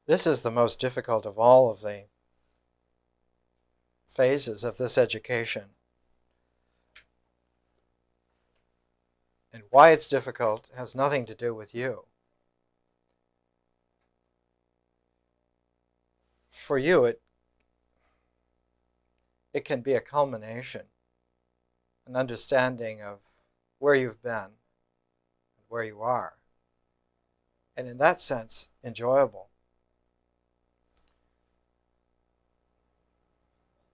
This is the most difficult of all of the phases of this education. And why it's difficult has nothing to do with you. For you, it can be a culmination, an understanding of where you've been and where you are. And in that sense, enjoyable.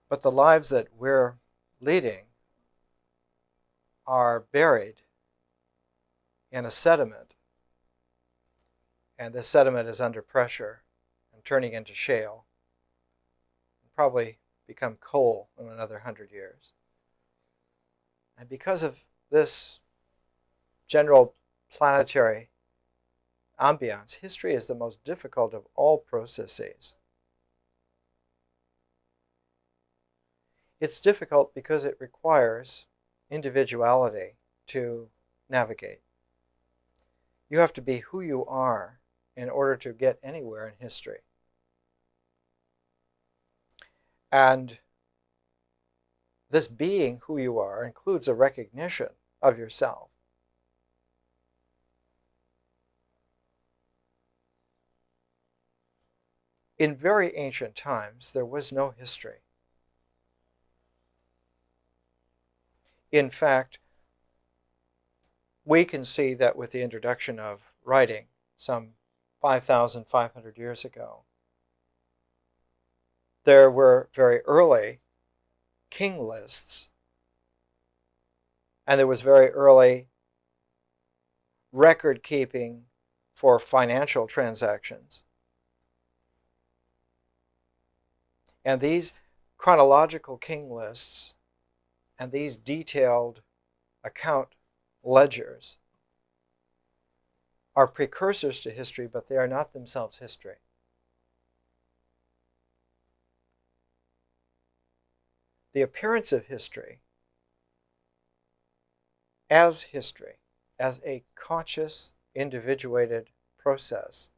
But the lives that we're leading are buried in a sediment, and this sediment is under pressure and turning into shale, and probably become coal in another 100 years. And because of this general planetary ambiance, history is the most difficult of all processes. It's difficult because it requires individuality to navigate. You have to be who you are in order to get anywhere in history. And this being who you are includes a recognition of yourself. In very ancient times, there was no history. In fact, we can see that with the introduction of writing some 5,500 years ago, there were very early king lists, and there was very early record keeping for financial transactions. And these chronological king lists and these detailed account ledgers are precursors to history, but they are not themselves history. The appearance of history, as a conscious, individuated process,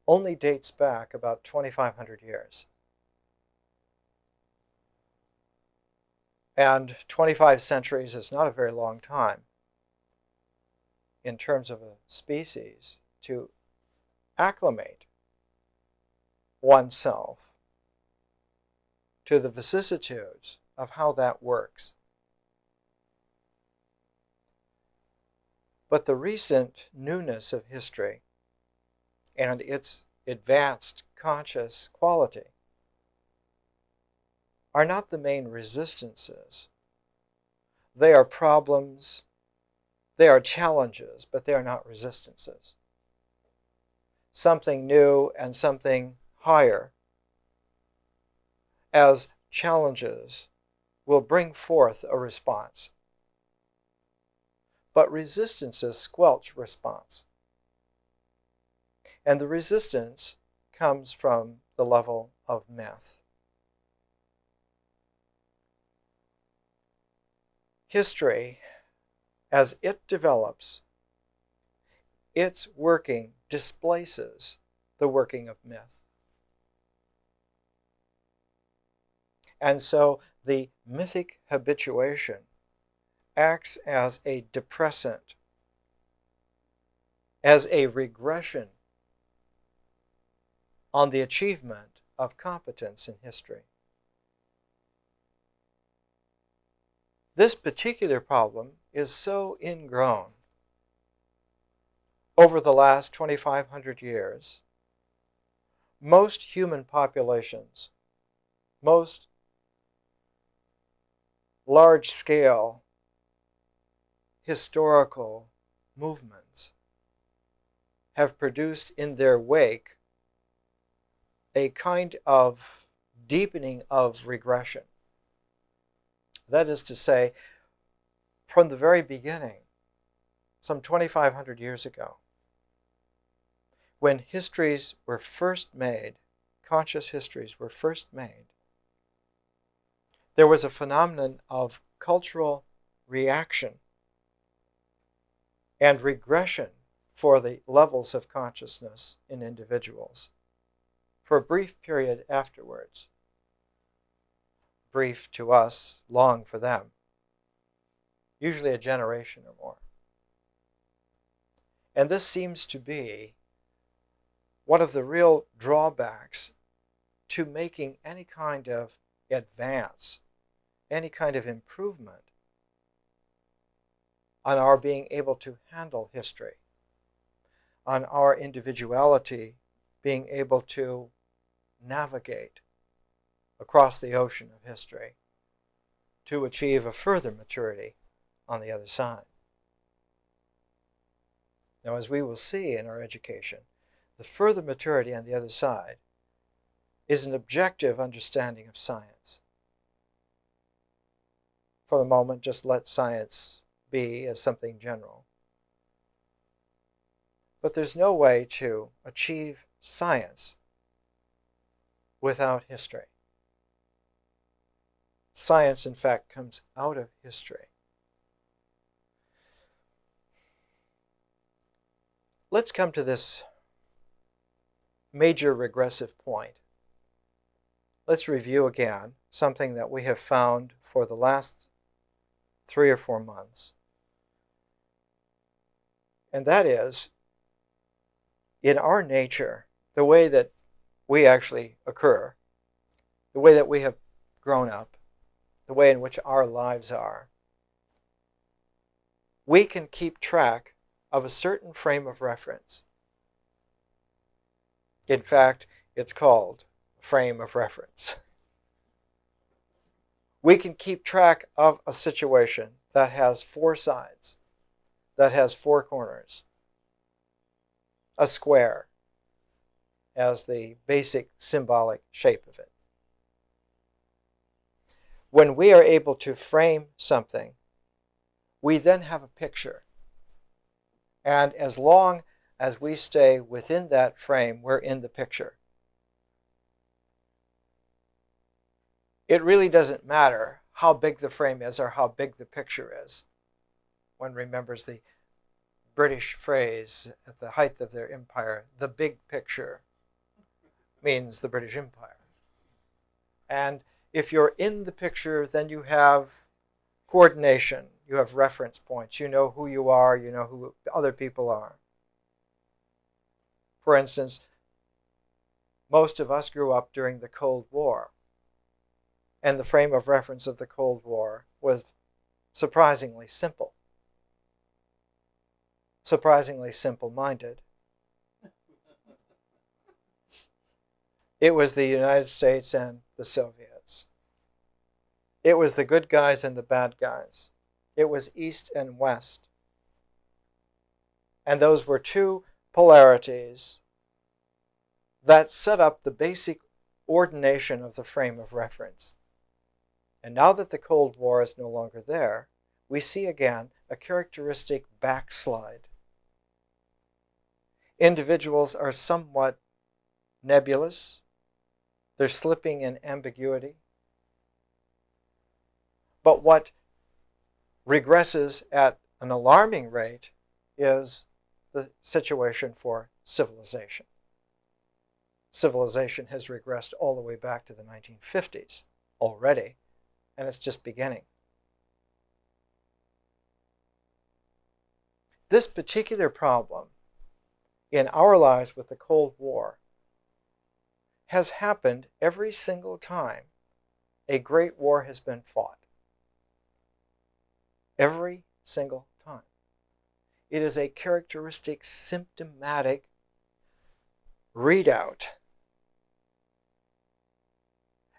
only dates back about 2,500 years. And 25 centuries is not a very long time in terms of a species to acclimate oneself to the vicissitudes of how that works. But the recent newness of history and its advanced conscious quality are not the main resistances. They are problems, they are challenges, but they are not resistances. Something new and something higher as challenges will bring forth a response. But resistances squelch response. And the resistance comes from the level of myth. History, as it develops, its working displaces the working of myth. And so the mythic habituation acts as a depressant, as a regression on the achievement of competence in history. This particular problem is so ingrown over the last 2,500 years. Most human populations, most large-scale historical movements have produced in their wake a kind of deepening of regression. That is to say, from the very beginning, some 2,500 years ago, when histories were first made, conscious histories were first made, there was a phenomenon of cultural reaction and regression for the levels of consciousness in individuals for a brief period afterwards. Brief to us, long for them. Usually a generation or more. And this seems to be one of the real drawbacks to making any kind of advance, any kind of improvement on our being able to handle history, on our individuality being able to navigate across the ocean of history to achieve a further maturity on the other side. Now, as we will see in our education, the further maturity on the other side is an objective understanding of science. For the moment, just let science be as something general. But there's no way to achieve science without history. Science, in fact, comes out of history. Let's come to this major regressive point. Let's review again something that we have found for the last 3 or 4 months. And that is, in our nature, the way that we actually occur, the way that we have grown up, the way in which our lives are, we can keep track of a certain frame of reference. In fact, it's called frame of reference. We can keep track of a situation that has 4 sides, that has 4 corners, a square as the basic symbolic shape of it. When we are able to frame something, we then have a picture. And as long as we stay within that frame, we're in the picture. It really doesn't matter how big the frame is or how big the picture is. One remembers the British phrase at the height of their empire, the big picture means the British Empire. And if you're in the picture, then you have coordination, you have reference points, you know who you are, you know who other people are. For instance, most of us grew up during the Cold War, and the frame of reference of the Cold War was surprisingly simple, surprisingly simple-minded. It was the United States and the Soviets. It was the good guys and the bad guys. It was East and West. And those were 2 polarities that set up the basic ordination of the frame of reference. And now that the Cold War is no longer there, we see again a characteristic backslide. Individuals are somewhat nebulous. They're slipping in ambiguity. But what regresses at an alarming rate is the situation for civilization. Civilization has regressed all the way back to the 1950s already, and it's just beginning. This particular problem in our lives with the Cold War has happened every single time a great war has been fought. Every single time. It is a characteristic, symptomatic readout.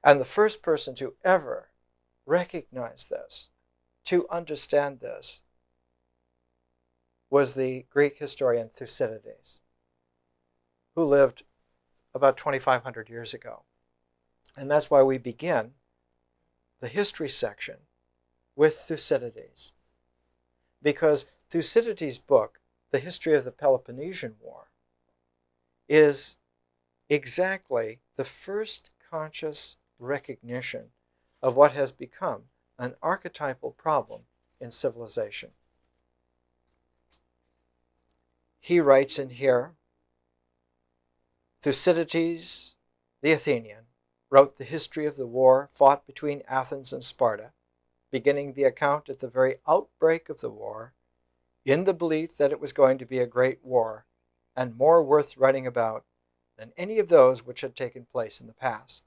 And the first person to ever recognize this, to understand this, was the Greek historian Thucydides, who lived about 2,500 years ago. And that's why we begin the history section with Thucydides. Because Thucydides' book, The History of the Peloponnesian War, is exactly the first conscious recognition of what has become an archetypal problem in civilization. he writes in here, Thucydides, the Athenian, wrote the history of the war fought between Athens and Sparta, beginning the account at the very outbreak of the war, in the belief that it was going to be a great war, and more worth writing about than any of those which had taken place in the past.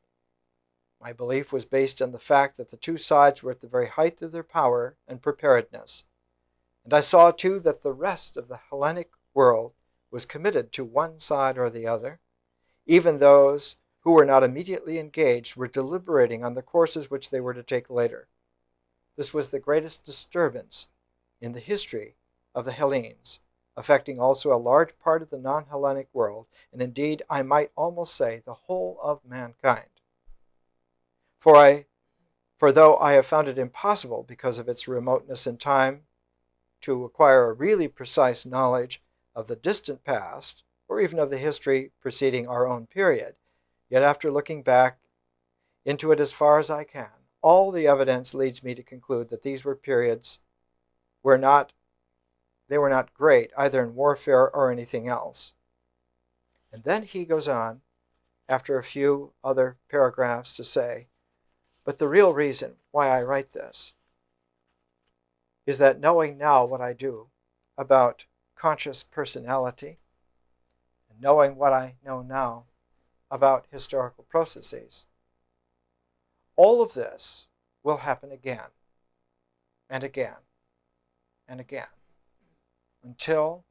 My belief was based on the fact that the two sides were at the very height of their power and preparedness, and I saw too that the rest of the Hellenic world was committed to one side or the other. Even those who were not immediately engaged were deliberating on the courses which they were to take later. This was the greatest disturbance in the history of the Hellenes, affecting also a large part of the non-Hellenic world, and indeed I might almost say the whole of mankind. For though I have found it impossible, because of its remoteness in time, to acquire a really precise knowledge of the distant past, or even of the history preceding our own period, yet after looking back into it as far as I can, all the evidence leads me to conclude that these were periods were not great, either in warfare or anything else. And then he goes on, after a few other paragraphs, to say, but the real reason why I write this is that knowing now what I do about conscious personality, and knowing what I know now about historical processes, all of this will happen again and again and again until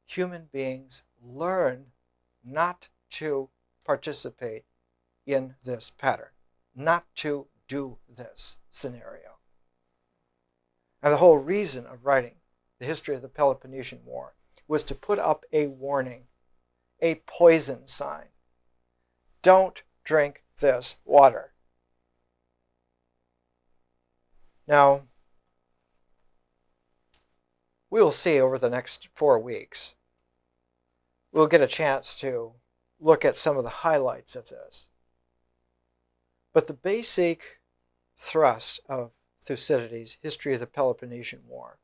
human beings learn not to participate in this pattern, not to do this scenario. And the whole reason of writing the history of the Peloponnesian War was to put up a warning, a poison sign. Don't drink this water. Now, we will see over the next 4 weeks. We'll get a chance to look at some of the highlights of this. But the basic thrust of Thucydides' History of the Peloponnesian War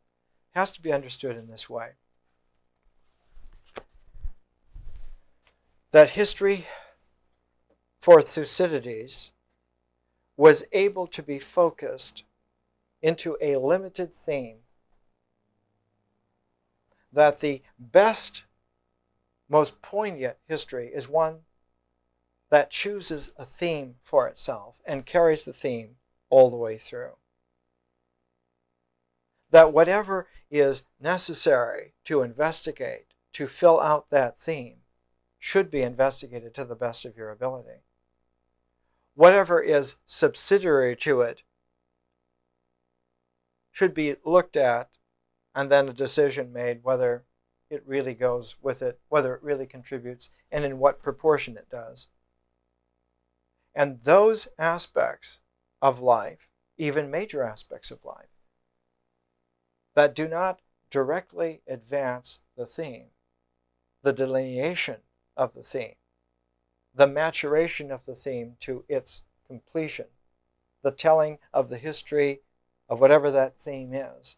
has to be understood in this way. That history for Thucydides was able to be focused into a limited theme, that the best, most poignant history is one that chooses a theme for itself and carries the theme all the way through. That whatever is necessary to investigate, to fill out that theme, should be investigated to the best of your ability. Whatever is subsidiary to it should be looked at, and then a decision made whether it really goes with it, whether it really contributes, and in what proportion it does. And those aspects of life, even major aspects of life, that do not directly advance the theme, the delineation of the theme, the maturation of the theme to its completion, the telling of the history of whatever that theme is,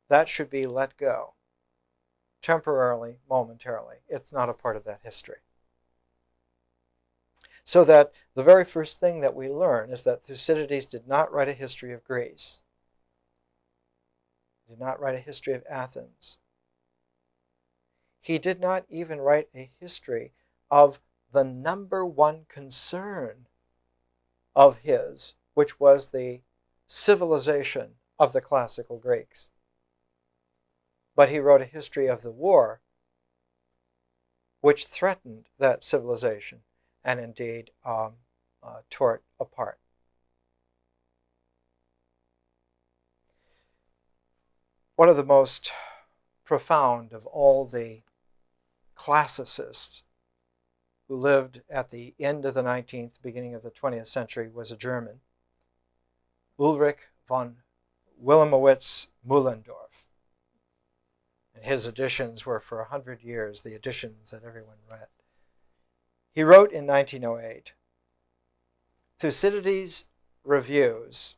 that should be let go temporarily, momentarily. It's not a part of that history. So that the very first thing that we learn is that Thucydides did not write a history of Greece. He did not write a history of Athens. He did not even write a history of the number one concern of his, which was the civilization of the classical Greeks. But he wrote a history of the war, which threatened that civilization and indeed tore it apart. One of the most profound of all the classicists who lived at the end of the 19th, beginning of the 20th century was a German, Ulrich von Wilhelmowitz-Mühlendorf. And his editions were for 100 years the editions that everyone read. He wrote in 1908, Thucydides reviews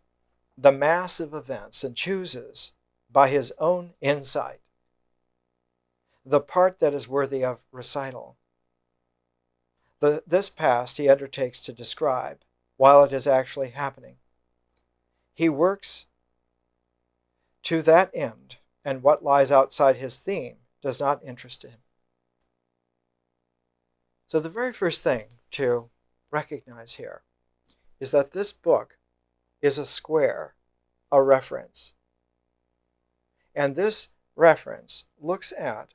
the mass of events and chooses, by his own insight, the part that is worthy of recital. This past he undertakes to describe while it is actually happening. He works to that end, and what lies outside his theme does not interest him. So the very first thing to recognize here is that this book is a square, a reference. And this reference looks at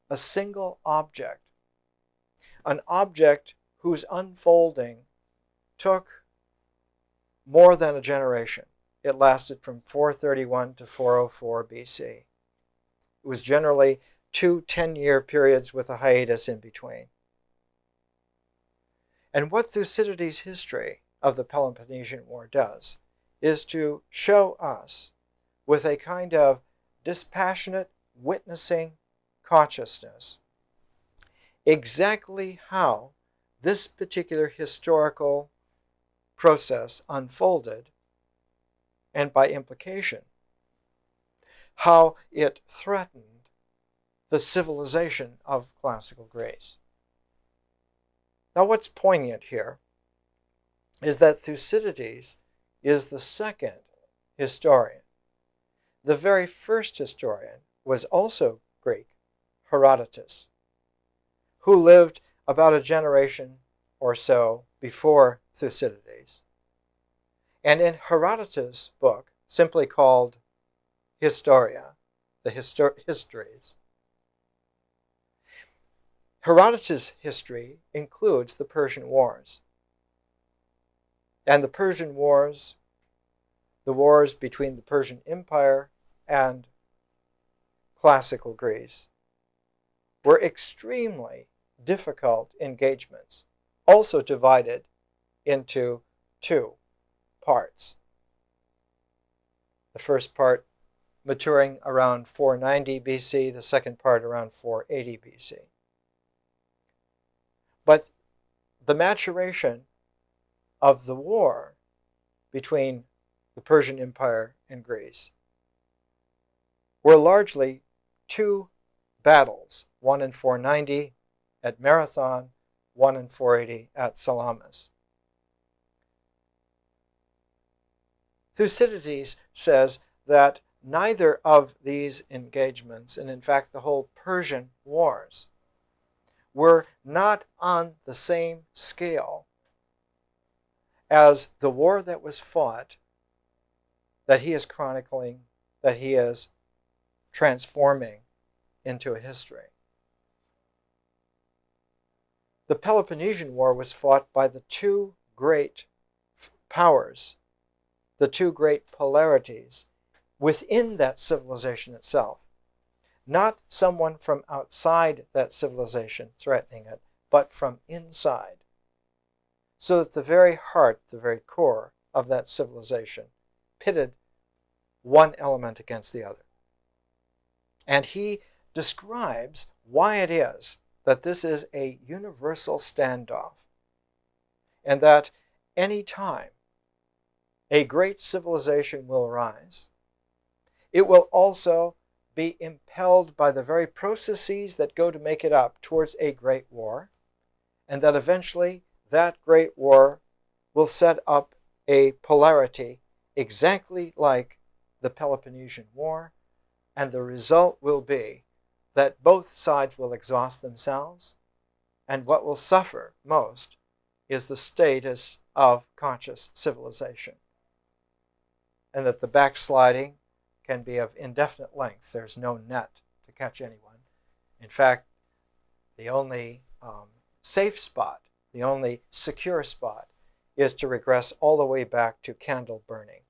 a single object, an object whose unfolding took more than a generation. It lasted from 431 to 404 BC. It was generally 2 10-year periods with a hiatus in between. And what Thucydides' history of the Peloponnesian War does is to show us with a kind of dispassionate, witnessing consciousness exactly how this particular historical process unfolded, and by implication, how it threatened the civilization of classical Greece. Now, what's poignant here is that Thucydides is the second historian. The very first historian was also Greek, Herodotus, who lived about a generation or so before Thucydides. And in Herodotus' book, simply called Historia, the Histories, Herodotus' history includes the Persian Wars. And the Persian Wars, the wars between the Persian Empire and classical Greece, were extremely difficult engagements, also divided into 2 parts. The first part maturing around 490 BC, the second part around 480 BC. But the maturation of the war between the Persian Empire and Greece were largely 2 battles, one in 490 at Marathon, one in 480 at Salamis. Thucydides says that neither of these engagements, and in fact the whole Persian Wars, were not on the same scale as the war that was fought, that he is chronicling, that he is transforming into a history. The Peloponnesian War was fought by the 2 great powers, the 2 great polarities within that civilization itself. Not someone from outside that civilization threatening it, but from inside. So that the very heart, the very core of that civilization pitted one element against the other. And he describes why it is that this is a universal standoff, and that any time a great civilization will rise, it will also be impelled by the very processes that go to make it up towards a great war, and that eventually that great war will set up a polarity exactly like the Peloponnesian War, and the result will be that both sides will exhaust themselves, and what will suffer most is the status of conscious civilization, and that the backsliding can be of indefinite length. There's no net to catch anyone. In fact, the only safe spot, the only secure spot, is to regress all the way back to candle burning,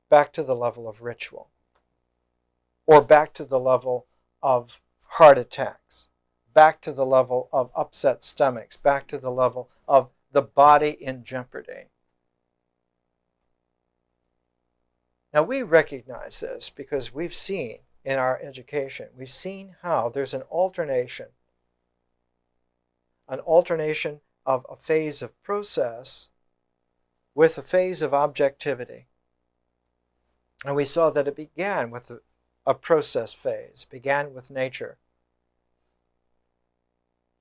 back to the level of ritual, or back to the level of heart attacks, back to the level of upset stomachs, back to the level of the body in jeopardy. Now, we recognize this because we've seen in our education, we've seen how there's an alternation of a phase of process with a phase of objectivity. And we saw that it began with a process phase. It began with nature.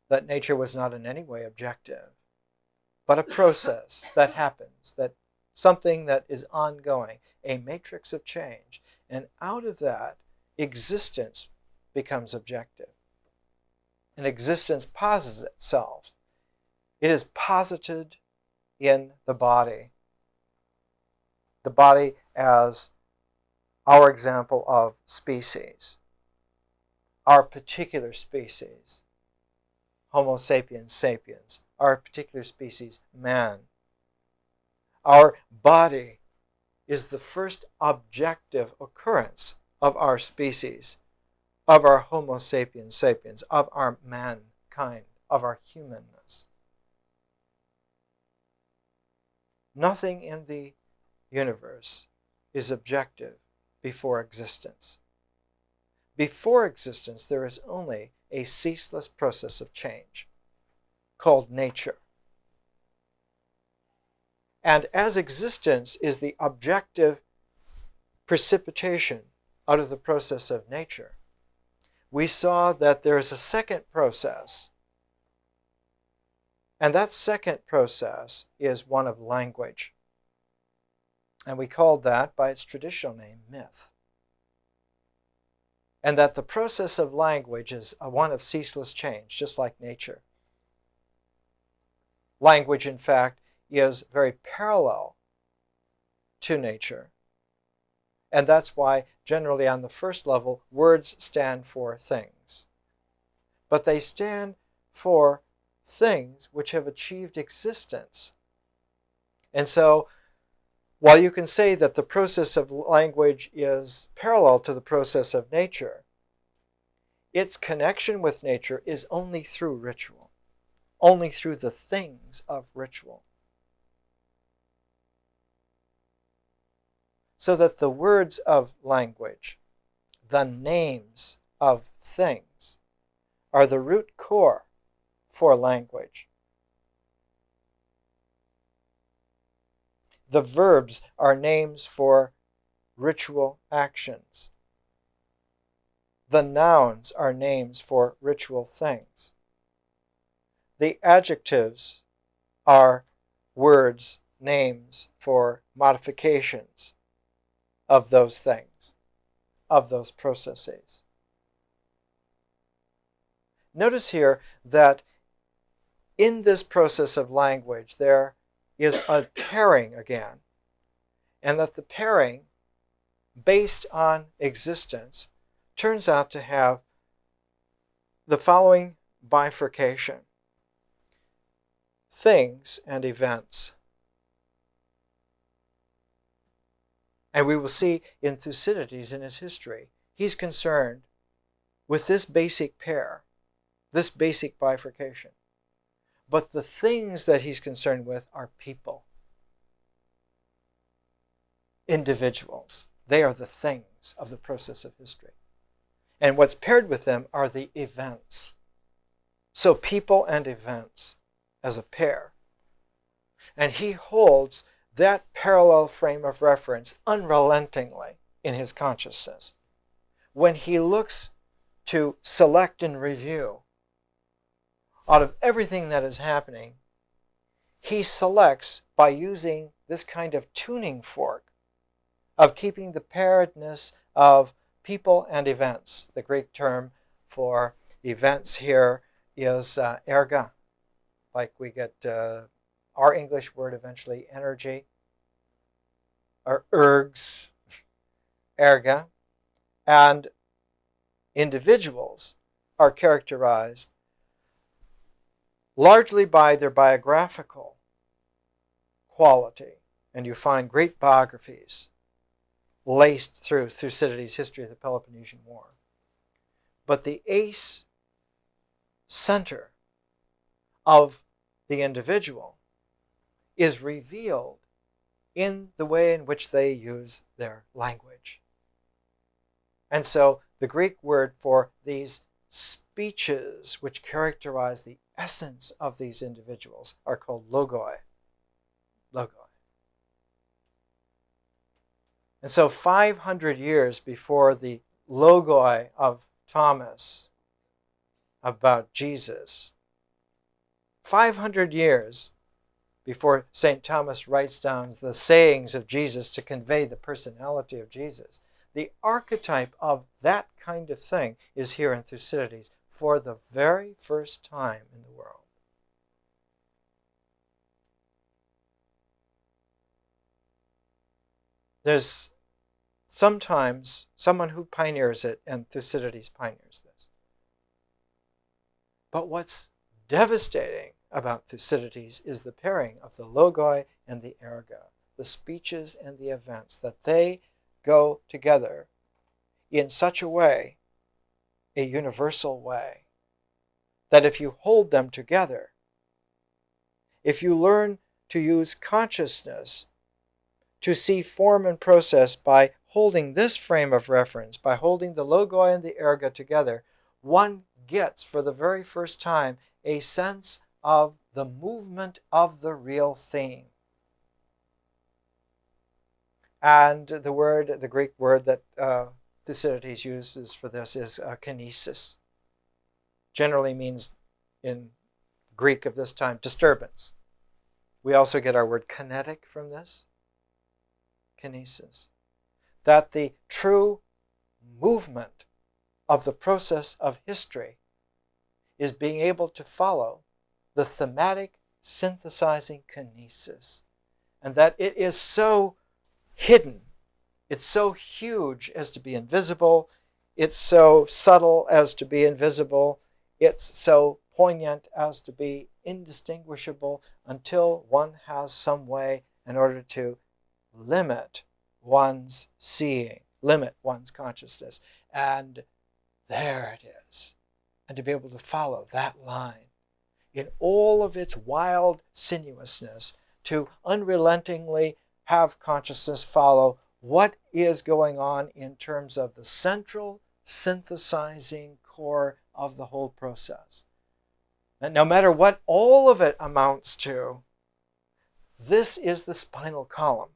That nature was not in any way objective, but a process that happens, that something that is ongoing, a matrix of change. And out of that, existence becomes objective. And existence posits itself. It is posited in the body. The body as our example of species, our particular species, Homo sapiens sapiens, our particular species, man. Our body is the first objective occurrence of our species, of our Homo sapiens sapiens, of our mankind, of our humanness. Nothing in the universe is objective before existence. Before existence, there is only a ceaseless process of change called nature. And as existence is the objective precipitation out of the process of nature, we saw that there is a second process. And that second process is one of language. And we called that by its traditional name, myth. And that the process of language is one of ceaseless change, just like nature. Language, in fact, is very parallel to nature. And that's why, generally on the first level, words stand for things. But they stand for things which have achieved existence. And so, while you can say that the process of language is parallel to the process of nature, its connection with nature is only through ritual, only through the things of ritual. So that the words of language, the names of things, are the root core for language. The verbs are names for ritual actions. The nouns are names for ritual things. The adjectives are words, names for modifications of those things, of those processes. Notice here that in this process of language there is a pairing again, and that the pairing, based on existence, turns out to have the following bifurcation: things and events. And we will see in Thucydides in his history, he's concerned with this basic pair, this basic bifurcation. But the things that he's concerned with are people, individuals. They are the things of the process of history. And what's paired with them are the events. So people and events as a pair. And he holds that parallel frame of reference unrelentingly in his consciousness. When he looks to select and review out of everything that is happening, he selects by using this kind of tuning fork of keeping the pairedness of people and events. The Greek term for events here is erga, like we get our English word eventually, energy, or ergs, erga. And individuals are characterized largely by their biographical quality. And you find great biographies laced through Thucydides' history of the Peloponnesian War. But the ace center of the individual is revealed in the way in which they use their language. And so the Greek word for these speeches which characterize the essence of these individuals are called logoi. Logoi. And so 500 years before the logoi of Thomas about Jesus, 500 years before St. Thomas writes down the sayings of Jesus to convey the personality of Jesus, the archetype of that kind of thing is here in Thucydides for the very first time in the world. There's sometimes someone who pioneers it, and Thucydides pioneers this. But what's devastating about Thucydides is the pairing of the logoi and the erga, the speeches and the events, that they go together in such a way, a universal way, that if you hold them together, if you learn to use consciousness to see form and process by holding this frame of reference, by holding the logoi and the erga together, one gets for the very first time a sense of the movement of the real theme. And the Greek word that Thucydides uses for this is kinesis. Generally means, in Greek of this time, disturbance. We also get our word kinetic from this, kinesis. That the true movement of the process of history is being able to follow the thematic synthesizing kinesis, and that it is so hidden, it's so huge as to be invisible, it's so subtle as to be invisible, it's so poignant as to be indistinguishable, until one has some way in order to limit one's seeing, limit one's consciousness. And there it is. And to be able to follow that line in all of its wild sinuousness, to unrelentingly have consciousness follow what is going on in terms of the central synthesizing core of the whole process. And no matter what all of it amounts to, this is the spinal column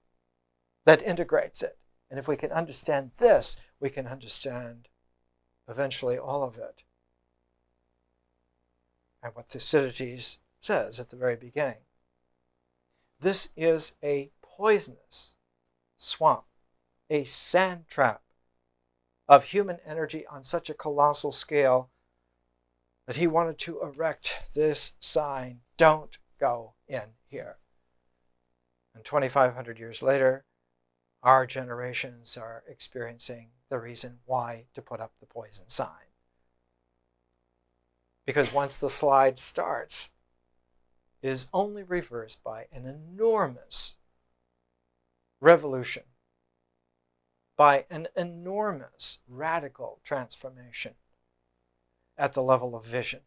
that integrates it. And if we can understand this, we can understand eventually all of it. And what Thucydides says at the very beginning. This is a poisonous swamp, a sand trap of human energy on such a colossal scale that he wanted to erect this sign, don't go in here. And 2,500 years later, our generations are experiencing the reason why to put up the poison sign. Because once the slide starts, it is only reversed by an enormous revolution, by an enormous radical transformation at the level of vision.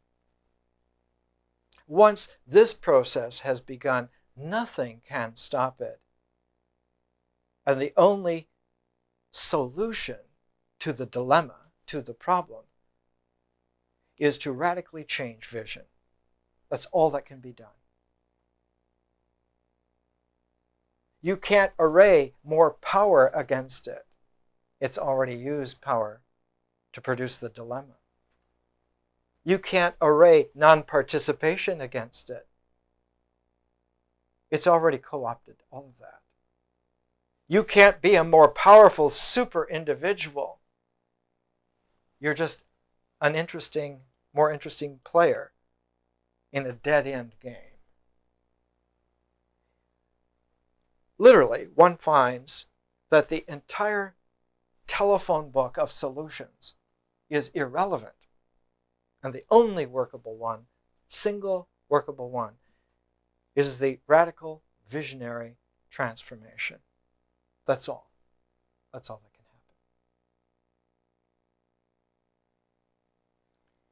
Once this process has begun, nothing can stop it. And the only solution to the dilemma, to the problem, is to radically change vision. That's all that can be done. You can't array more power against it. It's already used power to produce the dilemma. You can't array non-participation against it. It's already co-opted all of that. You can't be a more powerful super individual. You're just an more interesting player in a dead-end game. Literally, one finds that the entire telephone book of solutions is irrelevant. And the only workable one, single workable one, is the radical visionary transformation. That's all. That's all that can happen.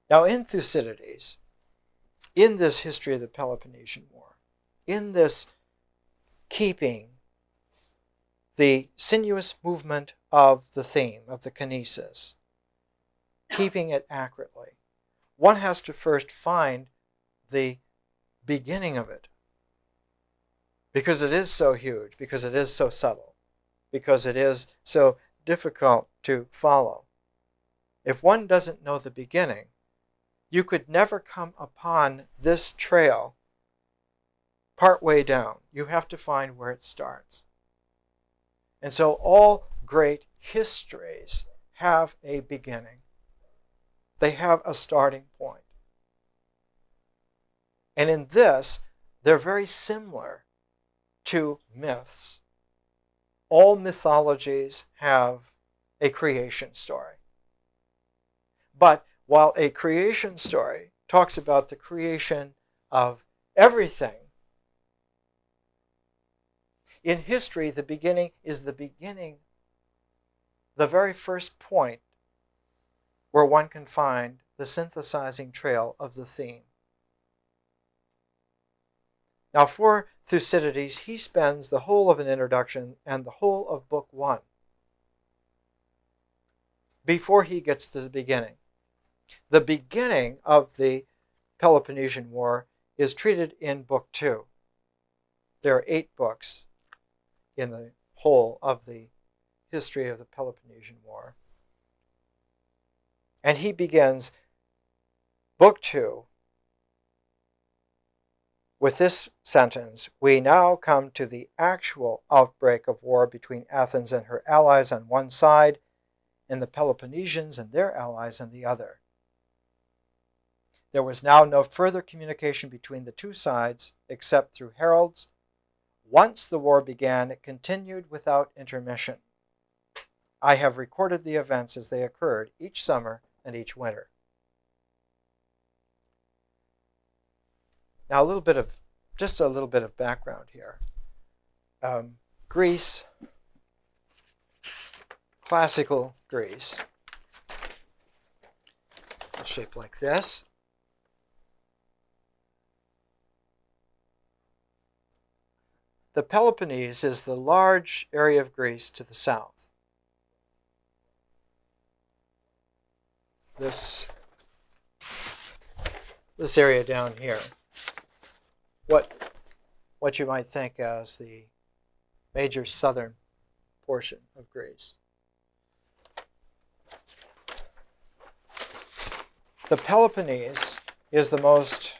Now in Thucydides, in this history of the Peloponnesian War, in this keeping the sinuous movement of the theme, of the kinesis, keeping it accurately, one has to first find the beginning of it. Because it is so huge, because it is so subtle, because it is so difficult to follow. If one doesn't know the beginning, you could never come upon this trail partway down. You have to find where it starts. And so all great histories have a beginning. They have a starting point. And in this, they're very similar to myths. All mythologies have a creation story. But while a creation story talks about the creation of everything, in history, the beginning is the beginning, the very first point where one can find the synthesizing trail of the theme. Now, for Thucydides, he spends the whole of an introduction and the whole of Book 1 before he gets to the beginning. The beginning of the Peloponnesian War is treated in Book 2. There are 8 books in the whole of the history of the Peloponnesian War. And he begins Book 2 with this sentence: "We now come to the actual outbreak of war between Athens and her allies on one side, and the Peloponnesians and their allies on the other. There was now no further communication between the two sides except through heralds. Once the war began, it continued without intermission. I have recorded the events as they occurred each summer and each winter." Now, just a little bit of background here. Greece, classical Greece, shaped like this. The Peloponnese is the large area of Greece to the south. This area down here, what you might think as the major southern portion of Greece. The Peloponnese is the most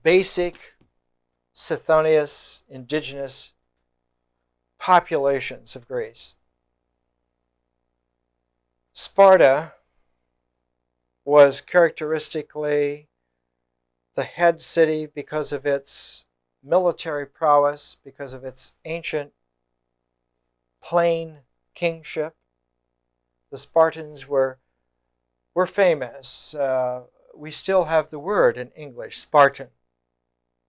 basic Sithonius indigenous populations of Greece. Sparta was characteristically the head city because of its military prowess, because of its ancient plain kingship. The Spartans were famous. We still have the word in English, Spartan,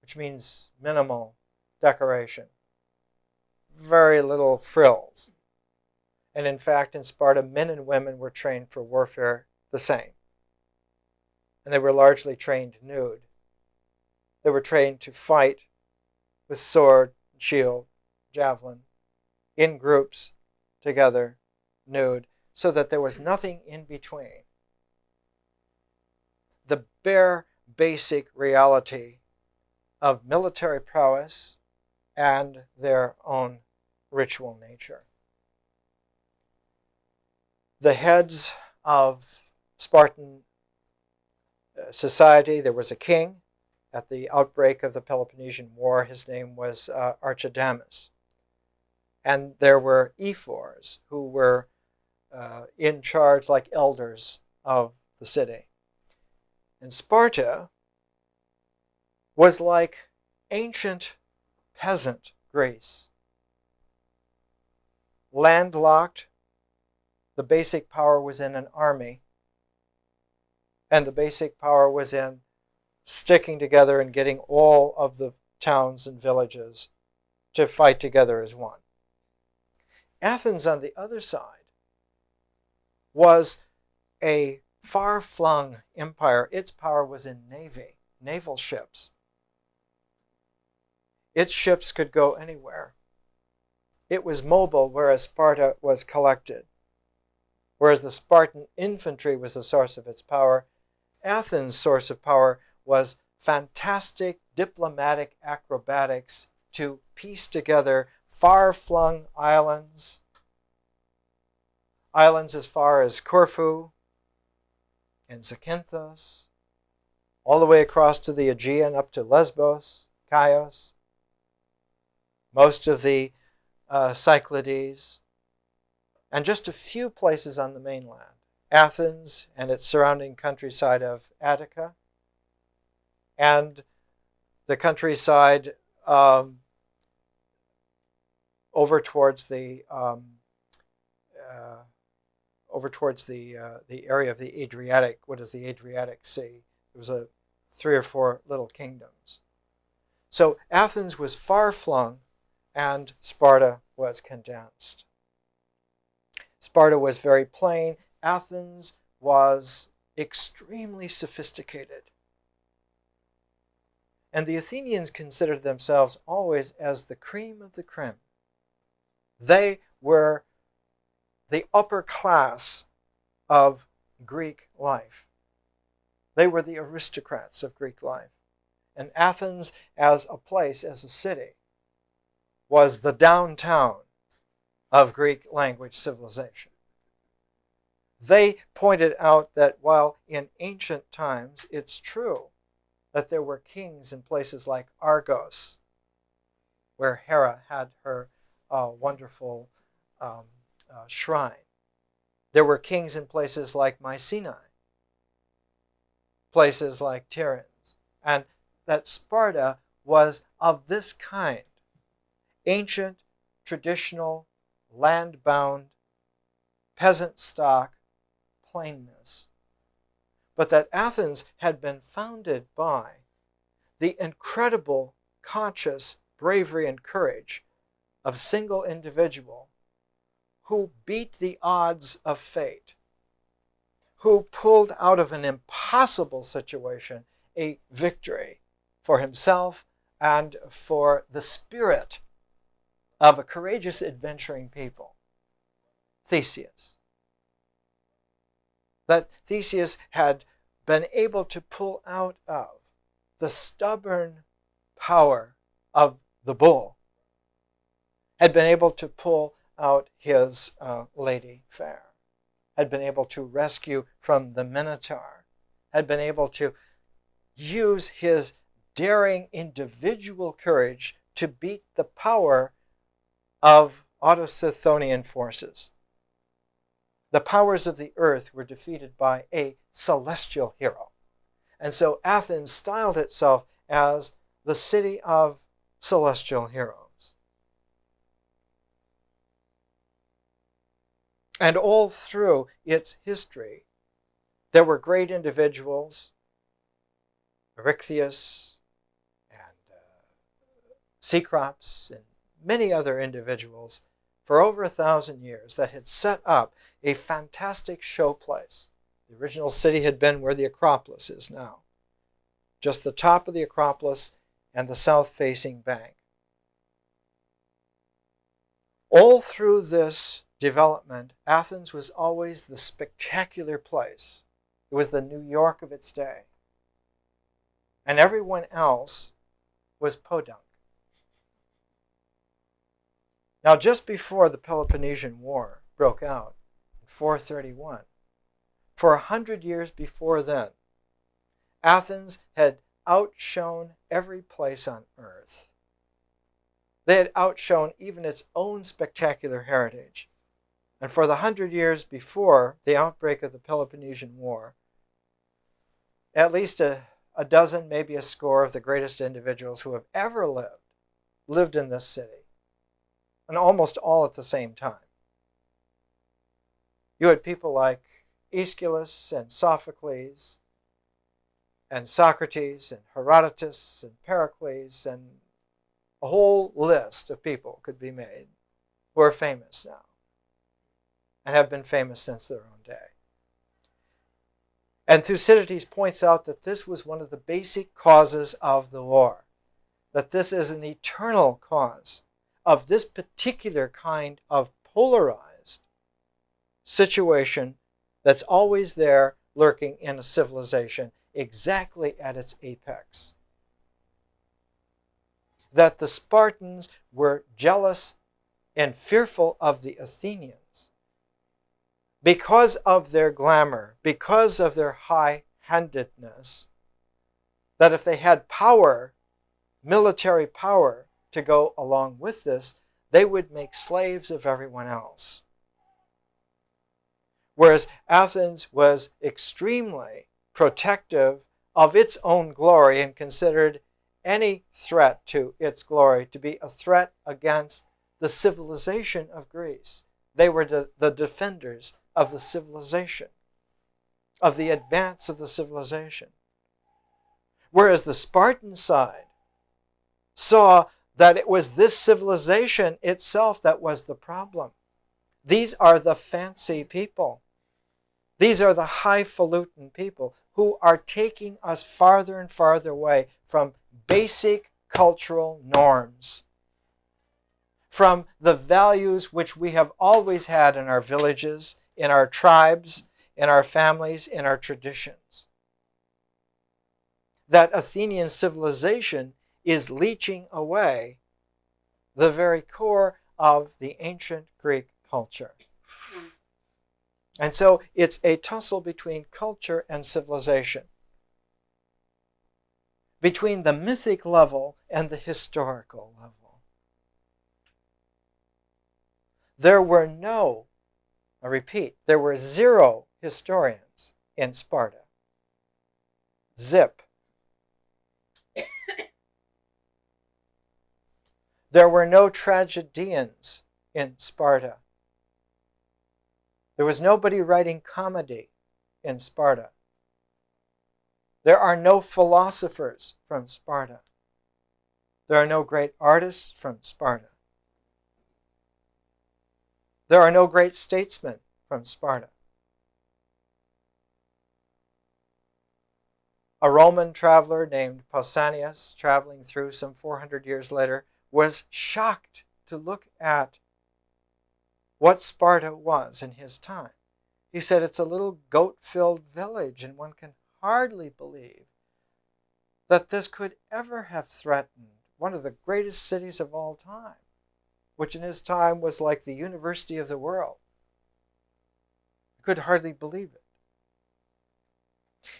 which means minimal decoration, very little frills. And in fact, in Sparta, men and women were trained for warfare the same. And they were largely trained nude. They were trained to fight with sword, shield, javelin, in groups, together, nude, so that there was nothing in between. The bare, basic reality of military prowess and their own ritual nature. The heads of Spartan society, there was a king at the outbreak of the Peloponnesian War. His name was Archidamus. And there were ephors who were in charge like elders of the city. And Sparta was like ancient peasant Greece. Landlocked, the basic power was in an army, and the basic power was in sticking together and getting all of the towns and villages to fight together as one. Athens, on the other side, was a far-flung empire. Its power was in naval ships. Its ships could go anywhere. It was mobile, whereas Sparta was collected. Whereas the Spartan infantry was the source of its power, Athens' source of power was fantastic diplomatic acrobatics to piece together far-flung islands islands as far as Corfu and Zakynthos, all the way across to the Aegean up to Lesbos, Chios, most of the Cyclades, and just a few places on the mainland. Athens and its surrounding countryside of Attica, and the countryside over towards the area of the Adriatic. What is the Adriatic Sea? It was 3 or 4 little kingdoms. So Athens was far flung, and Sparta was condensed. Sparta was very plain. Athens was extremely sophisticated. And the Athenians considered themselves always as the cream of the creme. They were the upper class of Greek life. They were the aristocrats of Greek life. And Athens, as a place, as a city, was the downtown of Greek language civilization. They pointed out that while in ancient times it's true that there were kings in places like Argos, where Hera had her wonderful shrine. There were kings in places like Mycenae, places like Tiryns, and that Sparta was of this kind, ancient, traditional, land-bound, peasant stock plainness, but that Athens had been founded by the incredible conscious bravery and courage of a single individual who beat the odds of fate, who pulled out of an impossible situation a victory for himself and for the spirit of a courageous adventuring people, Theseus. That Theseus had been able to pull out of the stubborn power of the bull, had been able to pull out his lady fair, had been able to rescue from the Minotaur, had been able to use his daring individual courage to beat the power of Autochthonian forces. The powers of the earth were defeated by a celestial hero. And so Athens styled itself as the city of celestial heroes. And all through its history, there were great individuals, Erechtheus and Cecrops and many other individuals for over 1,000 years that had set up a fantastic showplace. The original city had been where the Acropolis is now, just the top of the Acropolis and the south-facing bank. All through this development, Athens was always the spectacular place. It was the New York of its day. And everyone else was podunk. Now, just before the Peloponnesian War broke out in 431, for 100 years before then, Athens had outshone every place on earth. They had outshone even its own spectacular heritage. And for the 100 years before the outbreak of the Peloponnesian War, at least a dozen, maybe a score of the greatest individuals who have ever lived in this city. And almost all at the same time. You had people like Aeschylus and Sophocles and Socrates and Herodotus and Pericles, and a whole list of people could be made who are famous now and have been famous since their own day. And Thucydides points out that this was one of the basic causes of the war, that this is an eternal cause of this particular kind of polarized situation that's always there lurking in a civilization exactly at its apex. That the Spartans were jealous and fearful of the Athenians because of their glamour, because of their high-handedness, that if they had power, military power, to go along with this, they would make slaves of everyone else. Whereas Athens was extremely protective of its own glory and considered any threat to its glory to be a threat against the civilization of Greece. They were the defenders of the civilization, of the advance of the civilization. Whereas the Spartan side saw that it was this civilization itself that was the problem. These are the fancy people. These are the highfalutin people who are taking us farther and farther away from basic cultural norms, from the values which we have always had in our villages, in our tribes, in our families, in our traditions. That Athenian civilization is leaching away the very core of the ancient Greek culture. And so it's a tussle between culture and civilization, between the mythic level and the historical level. There were no, I repeat, there were 0 historians in Sparta. Zip. There were no tragedians in Sparta. There was nobody writing comedy in Sparta. There are no philosophers from Sparta. There are no great artists from Sparta. There are no great statesmen from Sparta. A Roman traveler named Pausanias, traveling through some 400 years later, was shocked to look at what Sparta was in his time. He said it's a little goat-filled village, and one can hardly believe that this could ever have threatened one of the greatest cities of all time, which in his time was like the university of the world. He could hardly believe it.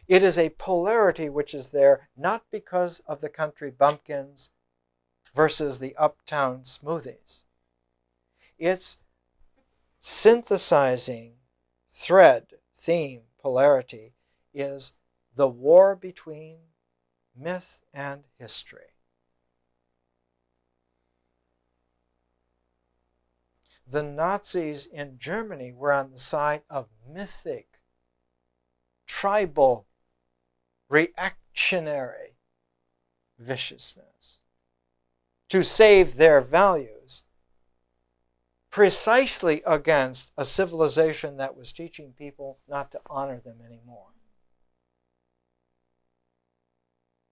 It is a polarity which is there not because of the country bumpkins versus the uptown smoothies. It's synthesizing thread, theme, polarity is the war between myth and history. The Nazis in Germany were on the side of mythic, tribal, reactionary viciousness to save their values, precisely against a civilization that was teaching people not to honor them anymore.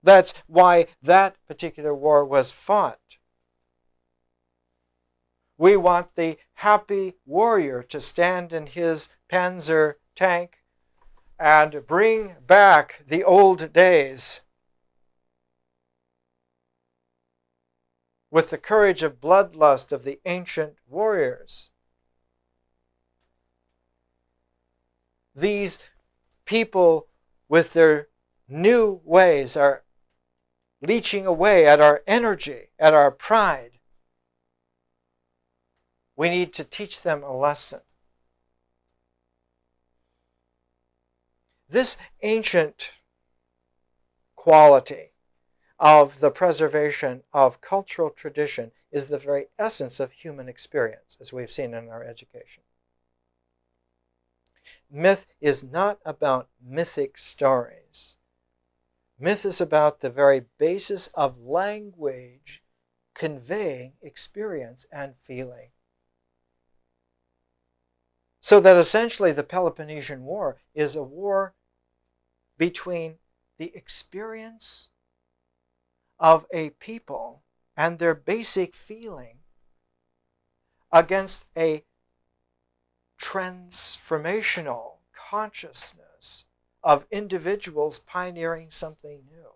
That's why that particular war was fought. We want the happy warrior to stand in his Panzer tank and bring back the old days with the courage of bloodlust of the ancient warriors. These people with their new ways are leeching away at our energy, at our pride. We need to teach them a lesson. This ancient quality of the preservation of cultural tradition is the very essence of human experience, as we've seen in our education. Myth is not about mythic stories. Myth is about the very basis of language conveying experience and feeling. So that essentially the Peloponnesian War is a war between the experience of a people and their basic feeling against a transformational consciousness of individuals pioneering something new.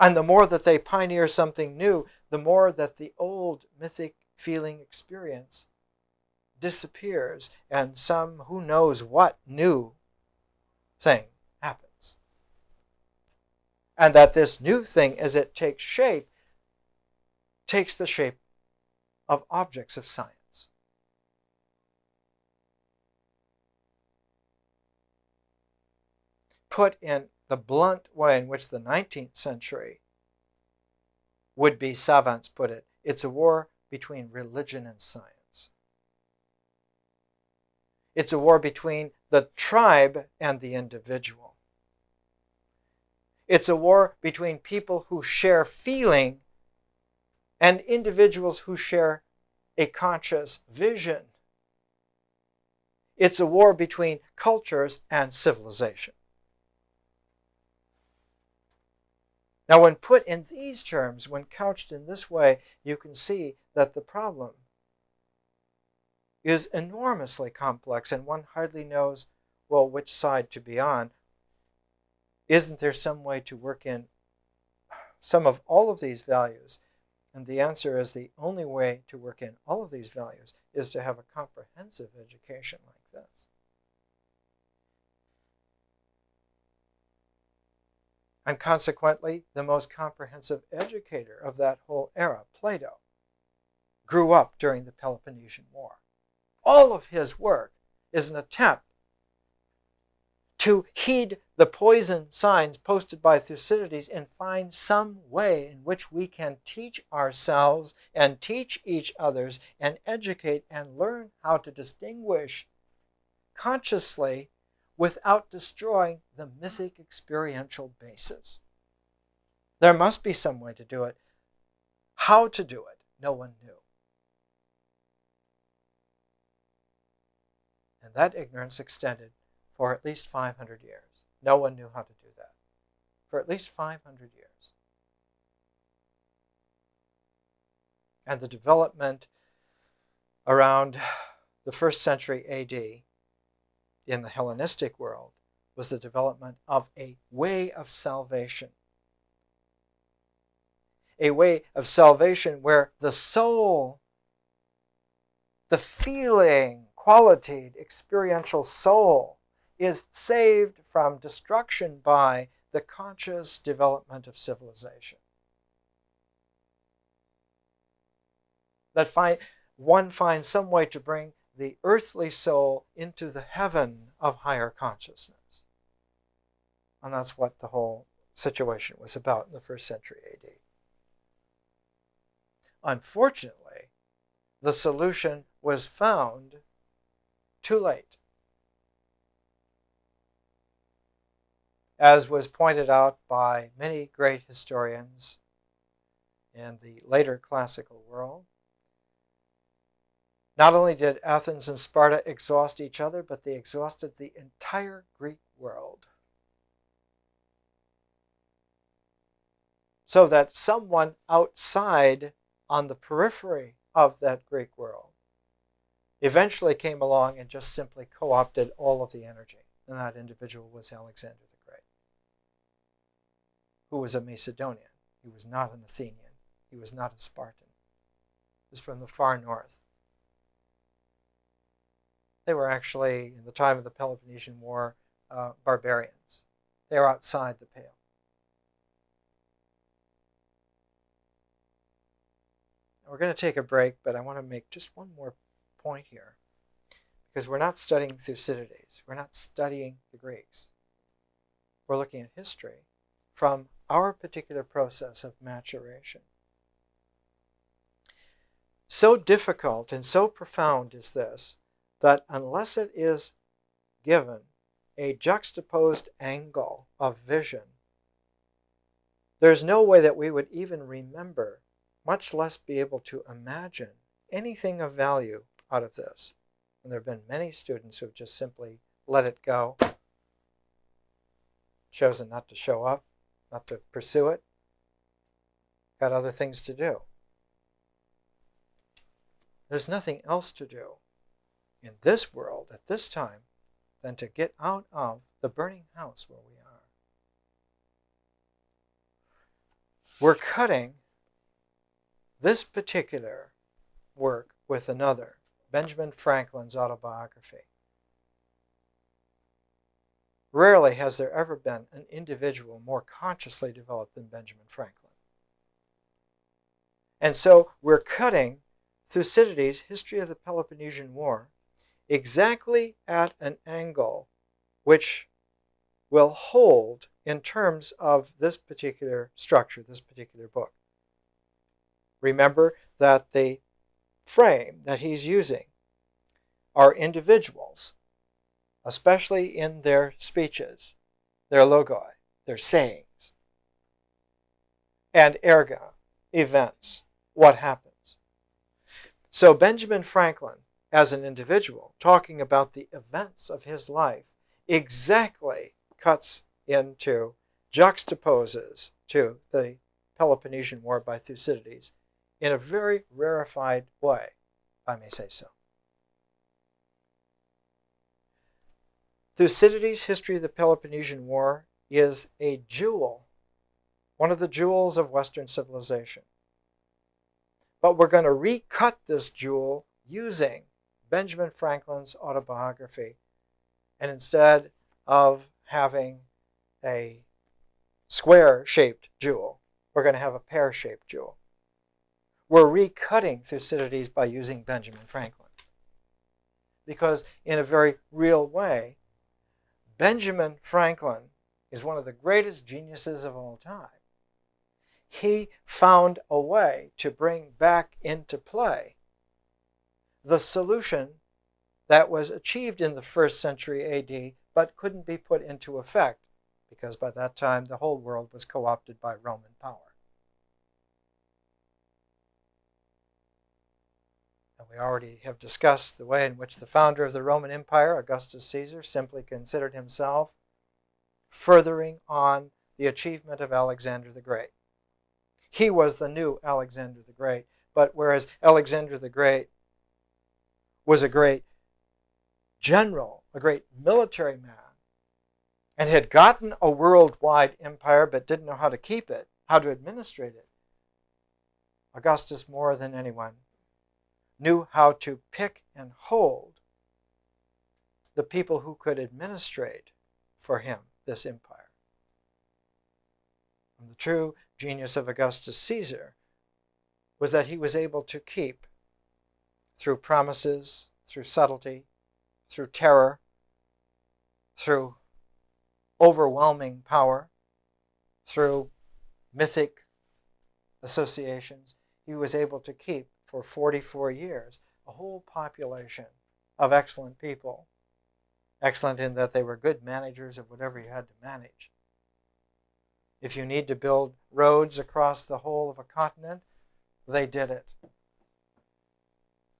And the more that they pioneer something new, the more that the old mythic feeling experience disappears and some who knows what new thing happens. And that this new thing, as it takes shape, takes the shape of objects of science. Put in the blunt way in which the 19th century would-be savants put it, it's a war between religion and science. It's a war between the tribe and the individual. It's a war between people who share feeling and individuals who share a conscious vision. It's a war between cultures and civilization. Now, when put in these terms, when couched in this way, you can see that the problem is enormously complex and one hardly knows, well, which side to be on. Isn't there some way to work in some of all of these values? And the answer is the only way to work in all of these values is to have a comprehensive education like this. And consequently, the most comprehensive educator of that whole era, Plato, grew up during the Peloponnesian War. All of his work is an attempt to heed the poison signs posted by Thucydides and find some way in which we can teach ourselves and teach each others and educate and learn how to distinguish consciously without destroying the mythic experiential basis. There must be some way to do it. How to do it, no one knew. And that ignorance extended for at least 500 years. No one knew how to do that. For at least 500 years. And the development around the 1st century AD in the Hellenistic world was the development of a way of salvation. A way of salvation where the soul, the feeling, qualitative, experiential soul is saved from destruction by the conscious development of civilization. That one finds some way to bring the earthly soul into the heaven of higher consciousness. And that's what the whole situation was about in the 1st century AD. Unfortunately, the solution was found too late. As was pointed out by many great historians in the later classical world, not only did Athens and Sparta exhaust each other, but they exhausted the entire Greek world. So that someone outside on the periphery of that Greek world eventually came along and just simply co-opted all of the energy. And that individual was Alexander the Great, who was a Macedonian. He was not an Athenian. He was not a Spartan. He was from the far north. They were actually, in the time of the Peloponnesian War, barbarians. They were outside the pale. We're going to take a break, but I want to make just one more point here. Because we're not studying Thucydides. We're not studying the Greeks. We're looking at history from our particular process of maturation. So difficult and so profound is this, that unless it is given a juxtaposed angle of vision, there's no way that we would even remember, much less be able to imagine anything of value out of this. And there have been many students who have just simply let it go, chosen not to show up, not to pursue it, got other things to do. There's nothing else to do in this world at this time than to get out of the burning house where we are. We're cutting this particular work with another, Benjamin Franklin's autobiography. Rarely has there ever been an individual more consciously developed than Benjamin Franklin. And so we're cutting Thucydides' History of the Peloponnesian War exactly at an angle which will hold in terms of this particular structure, this particular book. Remember that the frame that he's using are individuals, especially in their speeches, their logoi, their sayings, and erga, events, what happens. So Benjamin Franklin, as an individual, talking about the events of his life, exactly cuts into, juxtaposes to the Peloponnesian War by Thucydides in a very rarefied way, if I may say so. Thucydides' History of the Peloponnesian War is a jewel, one of the jewels of Western civilization. But we're going to recut this jewel using Benjamin Franklin's autobiography, and instead of having a square-shaped jewel, we're going to have a pear-shaped jewel. We're recutting Thucydides by using Benjamin Franklin. Because in a very real way, Benjamin Franklin is one of the greatest geniuses of all time. He found a way to bring back into play the solution that was achieved in the 1st century AD, but couldn't be put into effect because by that time the whole world was co-opted by Roman power. And we already have discussed the way in which the founder of the Roman Empire, Augustus Caesar, simply considered himself furthering on the achievement of Alexander the Great. He was the new Alexander the Great, but whereas Alexander the Great was a great general, a great military man, and had gotten a worldwide empire but didn't know how to keep it, how to administrate it, Augustus, more than anyone, knew how to pick and hold the people who could administrate for him this empire. And the true genius of Augustus Caesar was that he was able to keep, through promises, through subtlety, through terror, through overwhelming power, through mythic associations, he was able to keep for 44 years a whole population of excellent people. Excellent in that they were good managers of whatever you had to manage. If you need to build roads across the whole of a continent, they did it.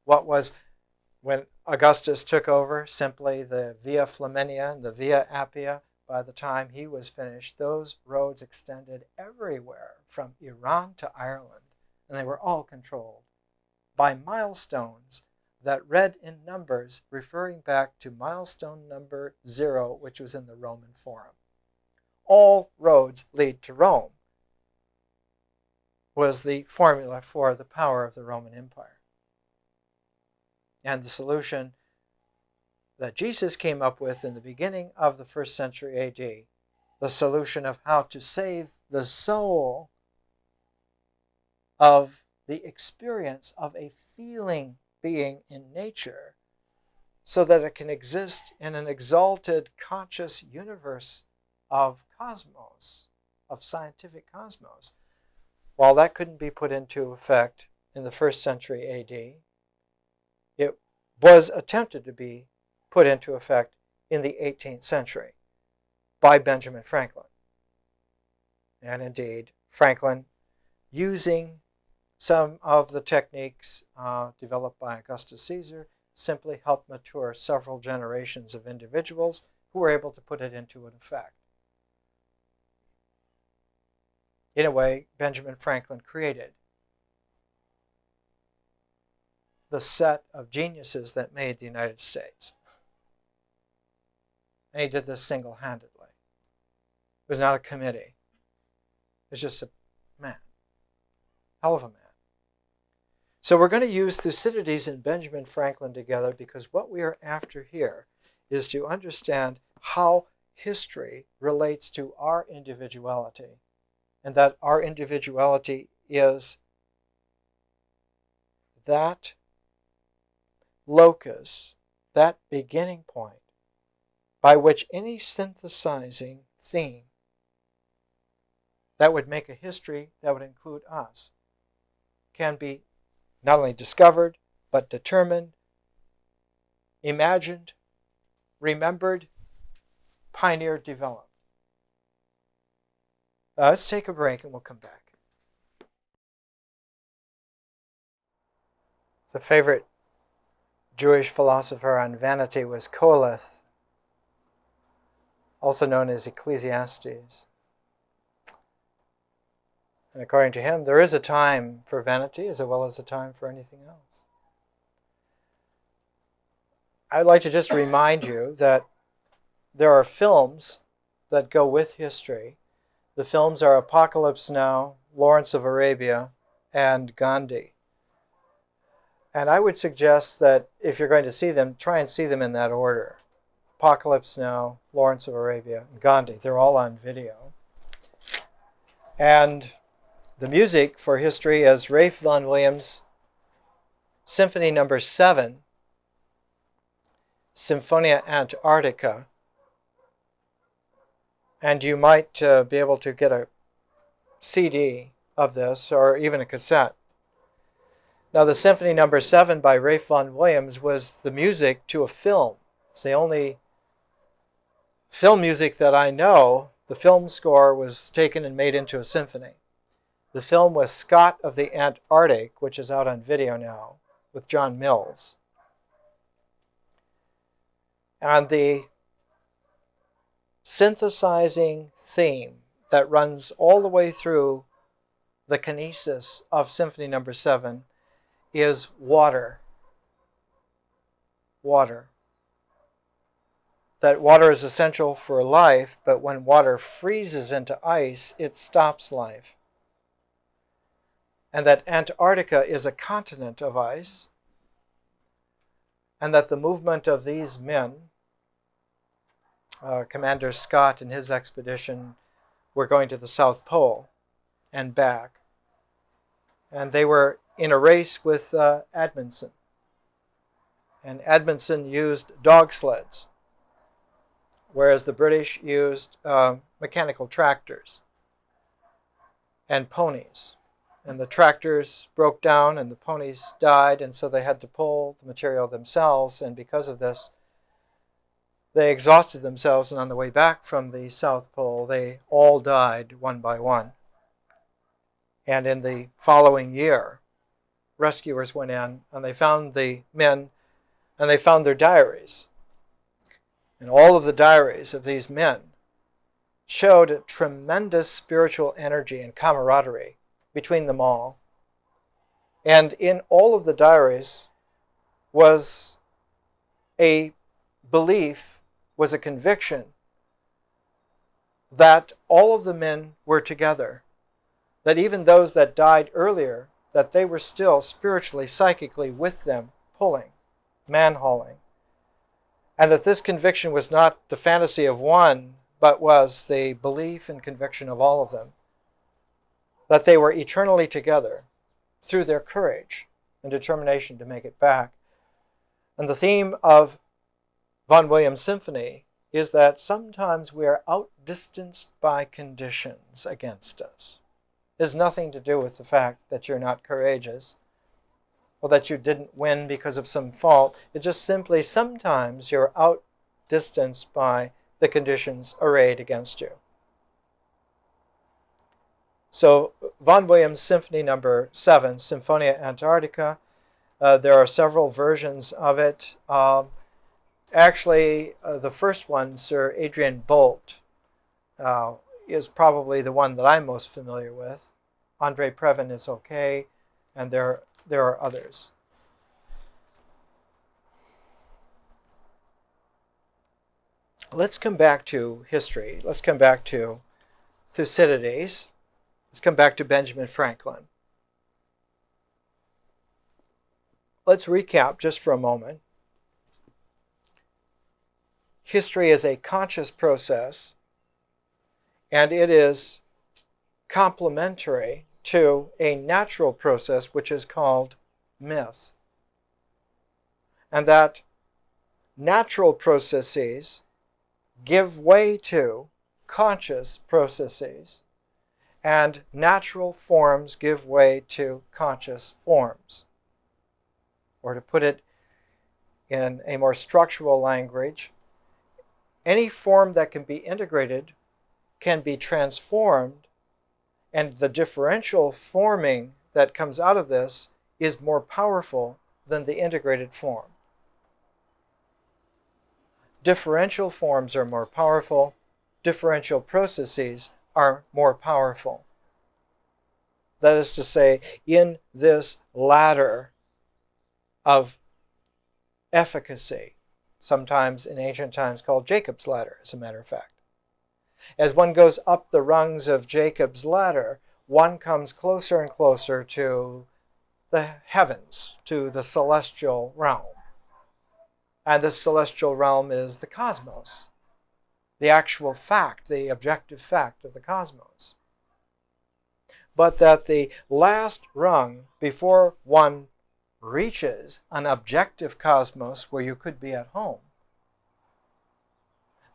What was, when Augustus took over, simply the Via Flaminia and the Via Appia, by the time he was finished, those roads extended everywhere from Iran to Ireland, and they were all controlled by milestones that read in numbers referring back to milestone number 0, which was in the Roman Forum. All roads lead to Rome was the formula for the power of the Roman Empire. And the solution that Jesus came up with in the beginning of the 1st century AD, the solution of how to save the soul of the experience of a feeling being in nature so that it can exist in an exalted conscious universe of cosmos, of scientific cosmos. While that couldn't be put into effect in the 1st century AD, it was attempted to be put into effect in the 18th century by Benjamin Franklin. And indeed, Franklin, using some of the techniques developed by Augustus Caesar, simply helped mature several generations of individuals who were able to put it into an effect. In a way, Benjamin Franklin created the set of geniuses that made the United States. And he did this single-handedly. It was not a committee. It was just a man. Hell of a man. So we're going to use Thucydides and Benjamin Franklin together because what we are after here is to understand how history relates to our individuality, and that our individuality is that locus, that beginning point by which any synthesizing theme that would make a history that would include us can be not only discovered, but determined, imagined, remembered, pioneered, developed. Let's take a break and we'll come back. The favorite Jewish philosopher on vanity was Koheleth, also known as Ecclesiastes. And according to him, there is a time for vanity as well as a time for anything else. I'd like to just remind you that there are films that go with history. The films are Apocalypse Now, Lawrence of Arabia, and Gandhi. And I would suggest that if you're going to see them, try and see them in that order. Apocalypse Now, Lawrence of Arabia, and Gandhi. They're all on video. And the music for history is Ralph Vaughan Williams' Symphony No. 7, Symphonia Antarctica. And you might be able to get a CD of this, or even a cassette. Now, the Symphony No. 7 by Ralph Vaughan Williams was the music to a film. It's the only film music that I know. The film score was taken and made into a symphony. The film was Scott of the Antarctic, which is out on video now, with John Mills. And the synthesizing theme that runs all the way through the kinesis of Symphony No. 7 is water. Water. That water is essential for life, but when water freezes into ice, it stops life. And that Antarctica is a continent of ice, and that the movement of these men, Commander Scott and his expedition, were going to the South Pole and back. And they were in a race with Amundsen. And Amundsen used dog sleds, whereas the British used mechanical tractors and ponies. And the tractors broke down and the ponies died, and so they had to pull the material themselves. And because of this, they exhausted themselves, and on the way back from the South Pole, they all died one by one. And in the following year, rescuers went in, and they found the men, and they found their diaries. And all of the diaries of these men showed a tremendous spiritual energy and camaraderie between them all. And in all of the diaries was a belief, was a conviction that all of the men were together, that even those that died earlier, that they were still spiritually, psychically with them, pulling, man-hauling. And that this conviction was not the fantasy of one, but was the belief and conviction of all of them, that they were eternally together through their courage and determination to make it back. And the theme of Vaughan Williams' symphony is that sometimes we are outdistanced by conditions against us. It has nothing to do with the fact that you're not courageous or that you didn't win because of some fault. It's just simply sometimes you're outdistanced by the conditions arrayed against you. So Vaughan Williams' Symphony No. 7, Symphonia Antarctica, there are several versions of it. Actually, the first one, Sir Adrian Boult, is probably the one that I'm most familiar with. Andre Previn is okay, and there are others. Let's come back to history. Let's come back to Thucydides. Let's come back to Benjamin Franklin. let's recap just for a moment. History is a conscious process, and it is complementary to a natural process which is called myth. And that natural processes give way to conscious processes, and natural forms give way to conscious forms. Or to put it in a more structural language, any form that can be integrated can be transformed, and the differential forming that comes out of this is more powerful than the integrated form. Differential forms are more powerful. Differential processes are more powerful. That is to say, in this ladder of efficacy, sometimes in ancient times called Jacob's ladder, as a matter of fact. As one goes up the rungs of Jacob's ladder, one comes closer and closer to the heavens, to the celestial realm. And this celestial realm is the cosmos, the actual fact, the objective fact of the cosmos. But that the last rung before one reaches an objective cosmos where you could be at home,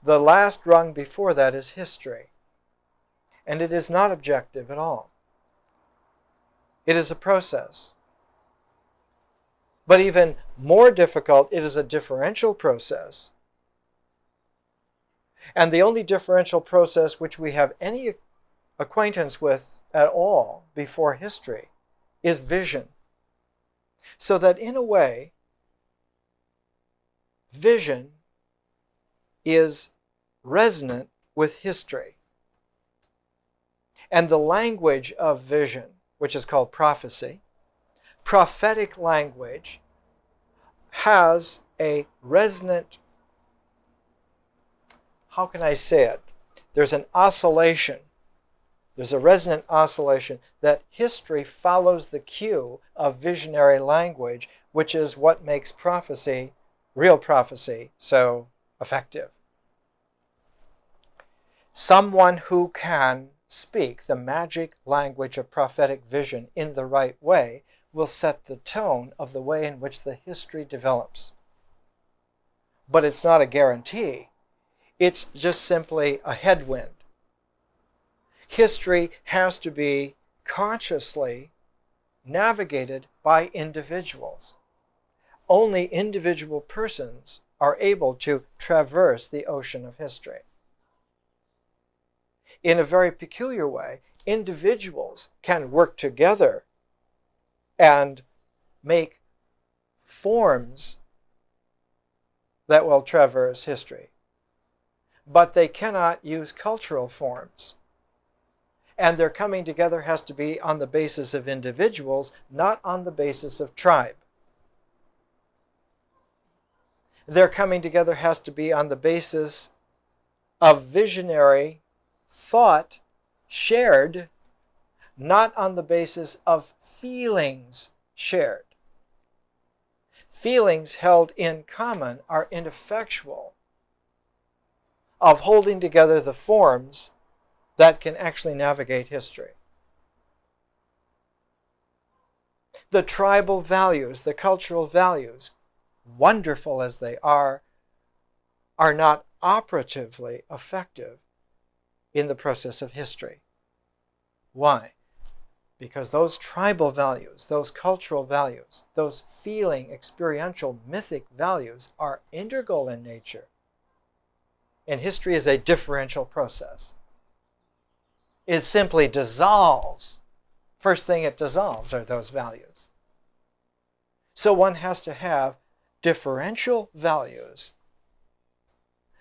the last rung before that is history. And it is not objective at all. It is a process. But even more difficult, it is a differential process. And the only differential process which we have any acquaintance with at all before history is vision. So that in a way, vision is resonant with history. And the language of vision, which is called prophecy, prophetic language, has a resonant, how can I say it? There's an oscillation. There's a resonant oscillation that history follows the cue of visionary language, which is what makes prophecy, real prophecy, so effective. Someone who can speak the magic language of prophetic vision in the right way will set the tone of the way in which the history develops. But it's not a guarantee. It's just simply a headwind. History has to be consciously navigated by individuals. Only individual persons are able to traverse the ocean of history. In a very peculiar way, individuals can work together and make forms that will traverse history. But they cannot use cultural forms. And their coming together has to be on the basis of individuals, not on the basis of tribe. Their coming together has to be on the basis of visionary thought shared, not on the basis of feelings shared. Feelings held in common are ineffectual of holding together the forms that can actually navigate history. The tribal values, the cultural values, wonderful as they are not operatively effective in the process of history. Why? Because those tribal values, those cultural values, those feeling, experiential, mythic values are integral in nature. And history is a differential process. It simply dissolves. First thing it dissolves are those values. So one has to have differential values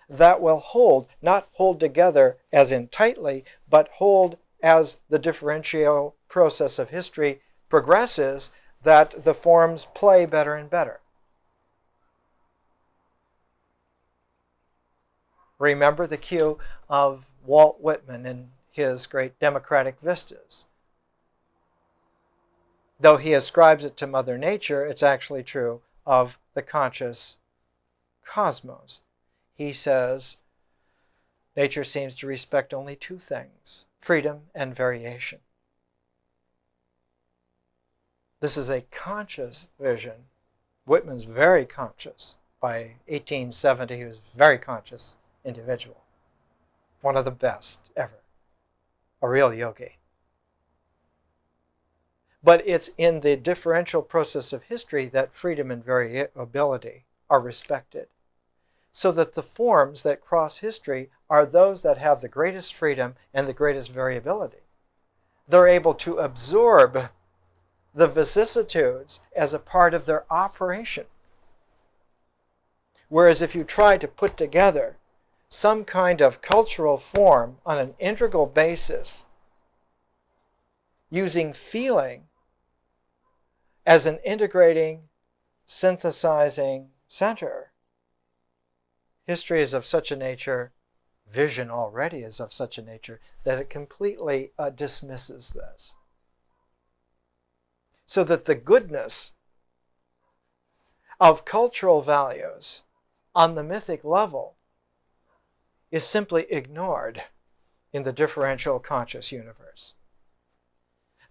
that will hold, not hold together as in tightly, but hold as the differential process of history progresses, that the forms play better and better. Remember the cue of Walt Whitman in his great Democratic Vistas. Though he ascribes it to Mother Nature, it's actually true of the conscious cosmos. He says, nature seems to respect only two things, freedom and variation. This is a conscious vision. Whitman's very conscious. By 1870, he was a very conscious individual. One of the best ever. A real yogi. But it's in the differential process of history that freedom and variability are respected. So that the forms that cross history are those that have the greatest freedom and the greatest variability. They're able to absorb the vicissitudes as a part of their operation. Whereas if you try to put together some kind of cultural form on an integral basis, using feeling as an integrating, synthesizing center, history is of such a nature, vision already is of such a nature, that it completely dismisses this. So that the goodness of cultural values on the mythic level is simply ignored in the differential conscious universe.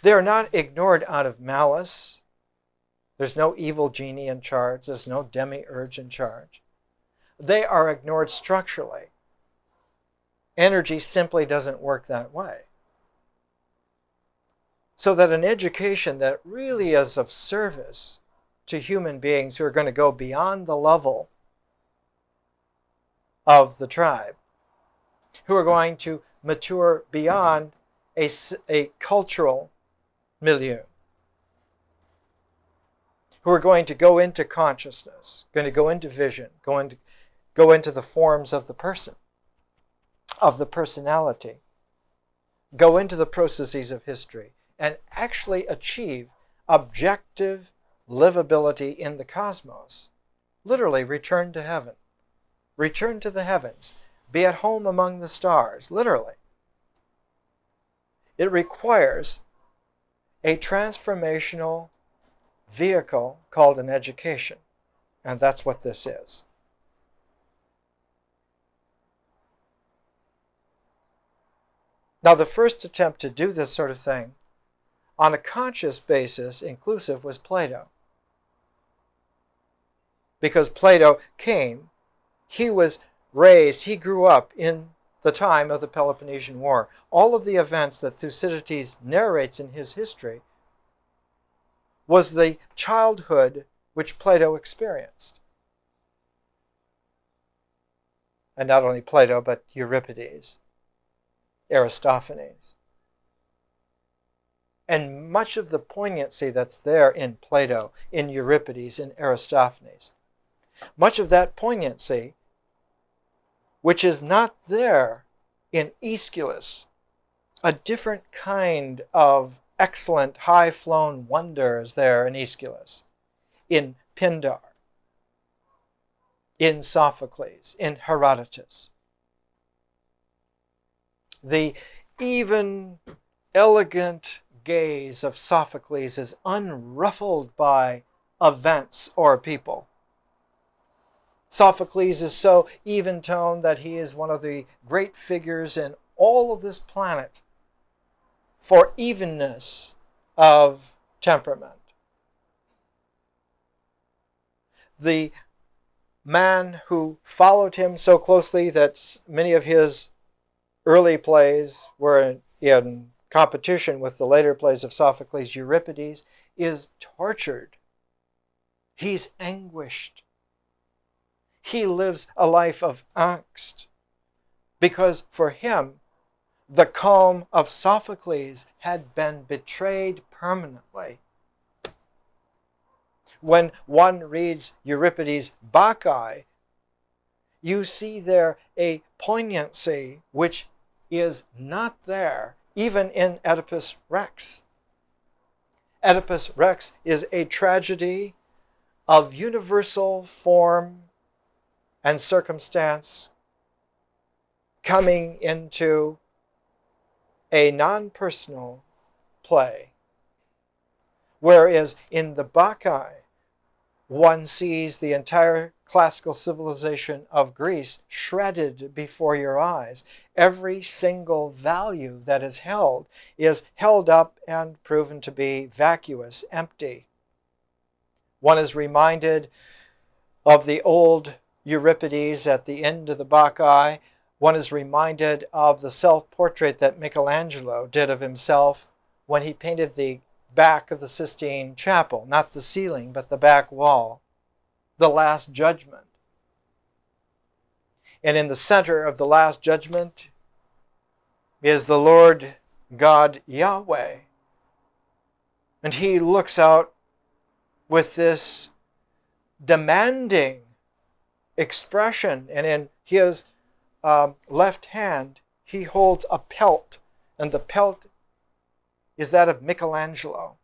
They are not ignored out of malice. There's no evil genie in charge. There's no demiurge in charge. They are ignored structurally. Energy simply doesn't work that way. So that an education that really is of service to human beings who are going to go beyond the level of the tribe, who are going to mature beyond a cultural milieu, who are going to go into consciousness, going to go into vision, go into the forms of the person, of the personality, go into the processes of history, and actually achieve objective livability in the cosmos. Literally, return to heaven. Return to the heavens. Be at home among the stars. Literally. It requires a transformational vehicle called an education. And that's what this is. Now, the first attempt to do this sort of thing on a conscious basis, inclusive, was Plato. Because Plato came, he was raised, he grew up in the time of the Peloponnesian War. All of the events that Thucydides narrates in his history was the childhood which Plato experienced. And not only Plato, but Euripides, Aristophanes. And much of the poignancy that's there in Plato, in Euripides, in Aristophanes, much of that poignancy, which is not there in Aeschylus, a different kind of excellent, high-flown wonder is there in Aeschylus, in Pindar, in Sophocles, in Herodotus. The even, elegant gaze of Sophocles is unruffled by events or people. Sophocles is so even-toned that he is one of the great figures in all of this planet for evenness of temperament. The man who followed him so closely that many of his early plays were in competition with the later plays of Sophocles, Euripides, is tortured. He's anguished. He lives a life of angst because for him, the calm of Sophocles had been betrayed permanently. When one reads Euripides' Bacchae, you see there a poignancy which is not there even in Oedipus Rex. Oedipus Rex is a tragedy of universal form and circumstance coming into a non-personal play, Whereas in the Bacchae, one sees the entire classical civilization of Greece shredded before your eyes. Every single value that is held up and proven to be vacuous, empty. One is reminded of the old Euripides at the end of the Bacchae. One is reminded of the self-portrait that Michelangelo did of himself when he painted the back of the Sistine Chapel, not the ceiling, but the back wall, the Last Judgment. And in the center of the Last Judgment is the Lord God Yahweh. And he looks out with this demanding expression, and in his left hand he holds a pelt, and the pelt is that of Michelangelo.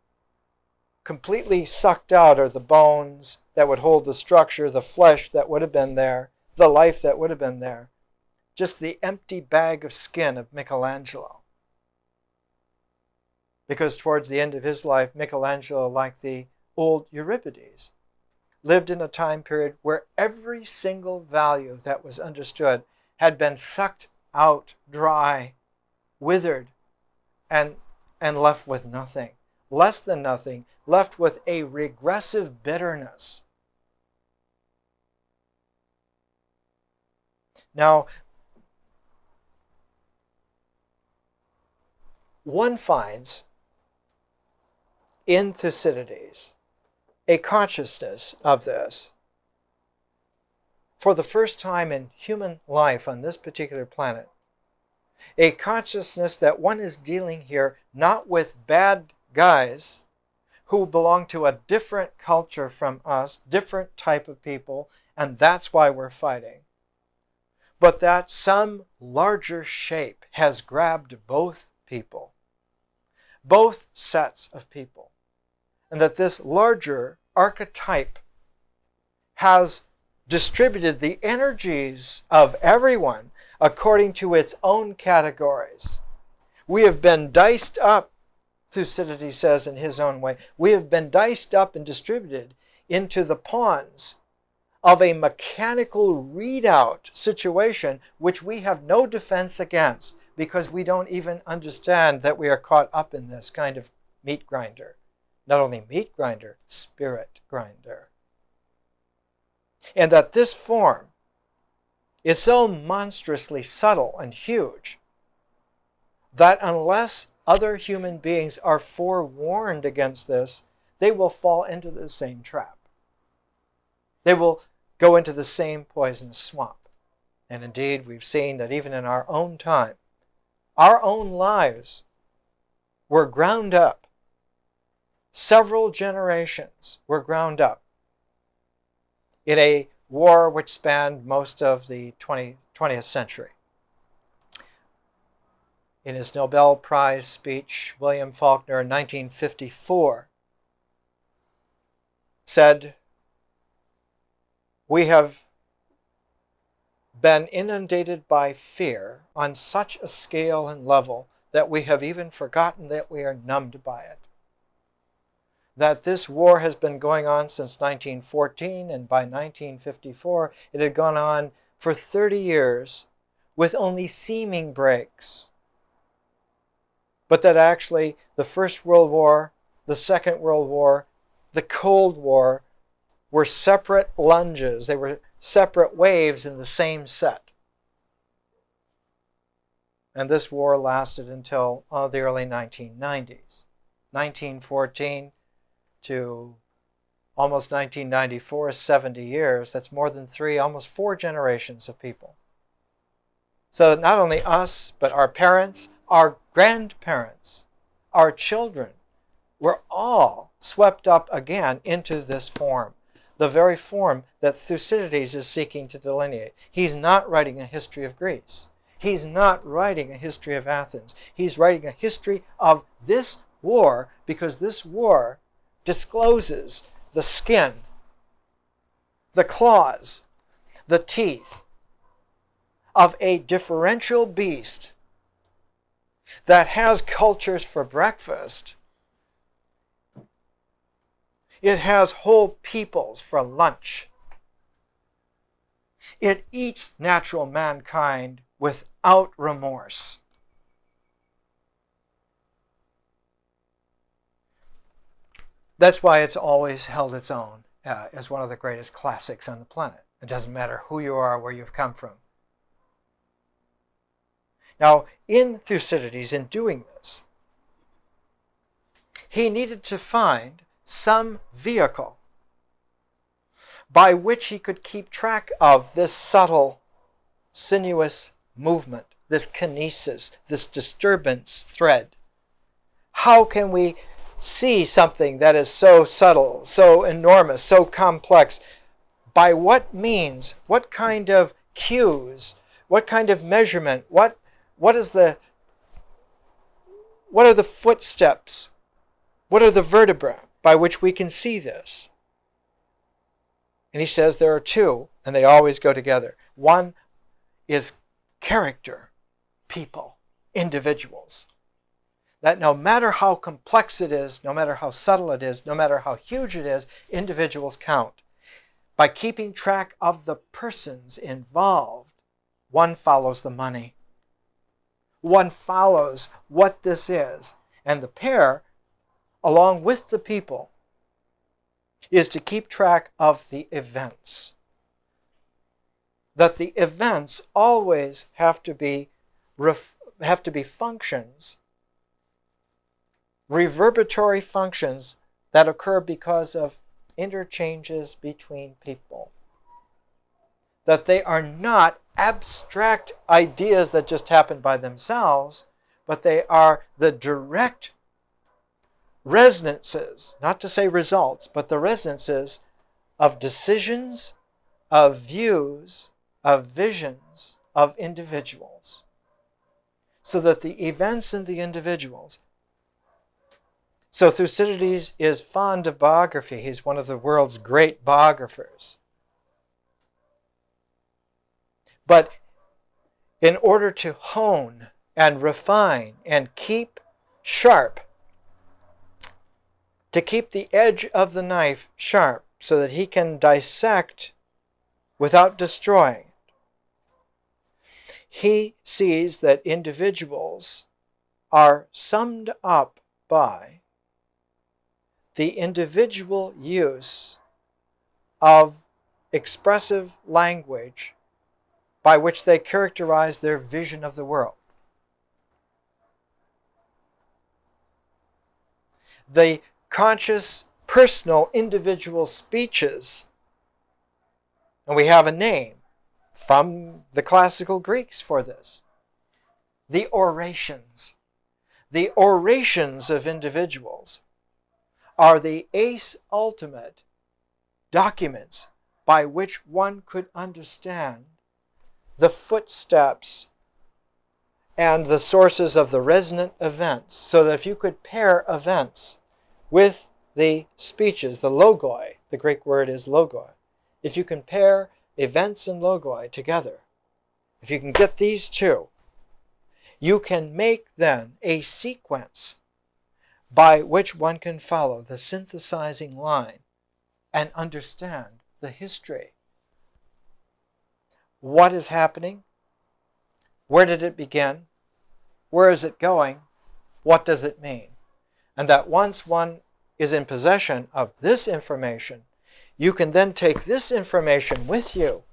Completely sucked out are the bones that would hold the structure, the flesh that would have been there, the life that would have been there. Just the empty bag of skin of Michelangelo. Because towards the end of his life, Michelangelo, like the old Euripides, lived in a time period where every single value that was understood had been sucked out dry, withered, and left with nothing. Less than nothing, left with a regressive bitterness. Now, one finds in Thucydides a consciousness of this. For the first time in human life on this particular planet, a consciousness that one is dealing here not with bad guys who belong to a different culture from us, different type of people, and that's why we're fighting. But that some larger shape has grabbed both people, both sets of people, and that this larger archetype has distributed the energies of everyone according to its own categories. We have been diced up, Thucydides says in his own way, we have been diced up and distributed into the pawns of a mechanical readout situation which we have no defense against because we don't even understand that we are caught up in this kind of meat grinder. Not only meat grinder, spirit grinder. And that this form is so monstrously subtle and huge that unless other human beings are forewarned against this, they will fall into the same trap. They will go into the same poisonous swamp. And indeed, we've seen that even in our own time, our own lives were ground up. Several generations were ground up in a war which spanned most of the 20th century. In his Nobel Prize speech, William Faulkner in 1954 said, "We have been inundated by fear on such a scale and level that we have even forgotten that we are numbed by it. That this war has been going on since 1914, and by 1954 it had gone on for 30 years with only seeming breaks. But that actually the First World War, the Second World War, the Cold War were separate lunges. They were separate waves in the same set. And this war lasted until the early 1990s. 1914 to almost 1994, 70 years. That's more than 3, almost 4 generations of people. So that not only us, but our parents, our grandparents, our children, were all swept up again into this form. The very form that Thucydides is seeking to delineate. He's not writing a history of Greece. He's not writing a history of Athens. He's writing a history of this war, because this war discloses the skin, the claws, the teeth of a differential beast that has cultures for breakfast It has whole peoples for lunch. It eats natural mankind without remorse. That's why it's always held its own as one of the greatest classics on the planet. It doesn't matter who you are, where you've come from. Now, in Thucydides, in doing this, he needed to find some vehicle by which he could keep track of this subtle, sinuous movement, this kinesis, this disturbance thread. How can we see something that is so subtle, so enormous, so complex? By what means? What kind of cues? What kind of measurement? What are the footsteps? What are the vertebrae by which we can see this? And he says there are two, and they always go together. One is character, people, individuals. That no matter how complex it is, no matter how subtle it is, no matter how huge it is, individuals count. By keeping track of the persons involved, one follows the money. One follows what this is. And the pair, along with the people, is to keep track of the events. That the events always have to be functions, reverberatory functions that occur because of interchanges between people. That they are not abstract ideas that just happen by themselves, but they are the direct resonances, not to say results, but the resonances of decisions, of views, of visions, of individuals. So that the events and the individuals. So Thucydides is fond of biography. He's one of the world's great biographers. But in order to hone and refine and keep sharp, to keep the edge of the knife sharp so that he can dissect without destroying, he sees that individuals are summed up by the individual use of expressive language by which they characterize their vision of the world. The conscious, personal, individual speeches, and we have a name from the classical Greeks for this, the orations. The orations of individuals are the ace ultimate documents by which one could understand the footsteps and the sources of the resonant events, so that if you could pair events with the speeches, the logoi, the Greek word is logoi, if you can pair events and logoi together, if you can get these two, you can make then a sequence by which one can follow the synthesizing line and understand the history. What is happening? Where did it begin? Where is it going? What does it mean? And that once one is in possession of this information, you can then take this information with you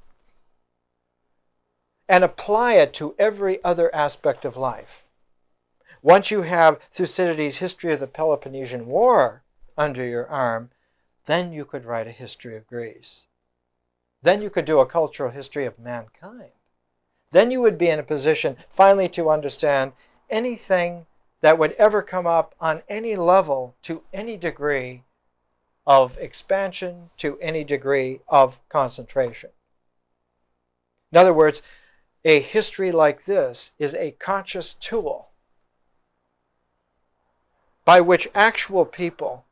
and apply it to every other aspect of life. Once you have Thucydides' History of the Peloponnesian War under your arm, then you could write a history of Greece. Then you could do a cultural history of mankind. Then you would be in a position finally to understand anything that would ever come up on any level, to any degree of expansion, to any degree of concentration. In other words, a history like this is a conscious tool by which actual people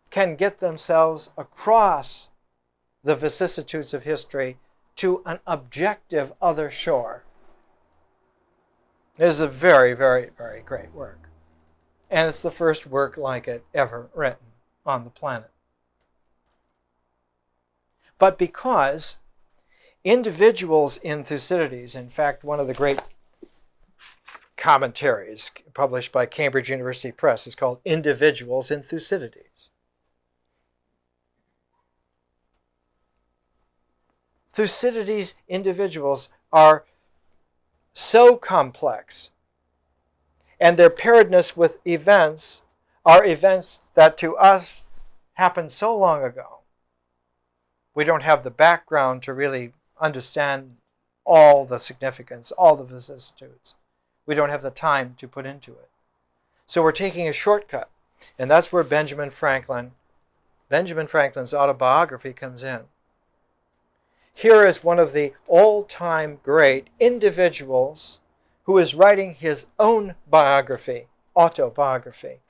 can get themselves across the vicissitudes of history to an objective other shore. It is a very, very, very great work. And it's the first work like it ever written. on the planet. But because individuals in Thucydides, in fact, one of the great commentaries published by Cambridge University Press is called Individuals in Thucydides. Thucydides' individuals are so complex, and their pairedness with events are events that to us happened so long ago. We don't have the background to really understand all the significance, all the vicissitudes. We don't have the time to put into it. So we're taking a shortcut, and that's where Benjamin Franklin's autobiography comes in. Here is one of the all-time great individuals who is writing his own biography, autobiography.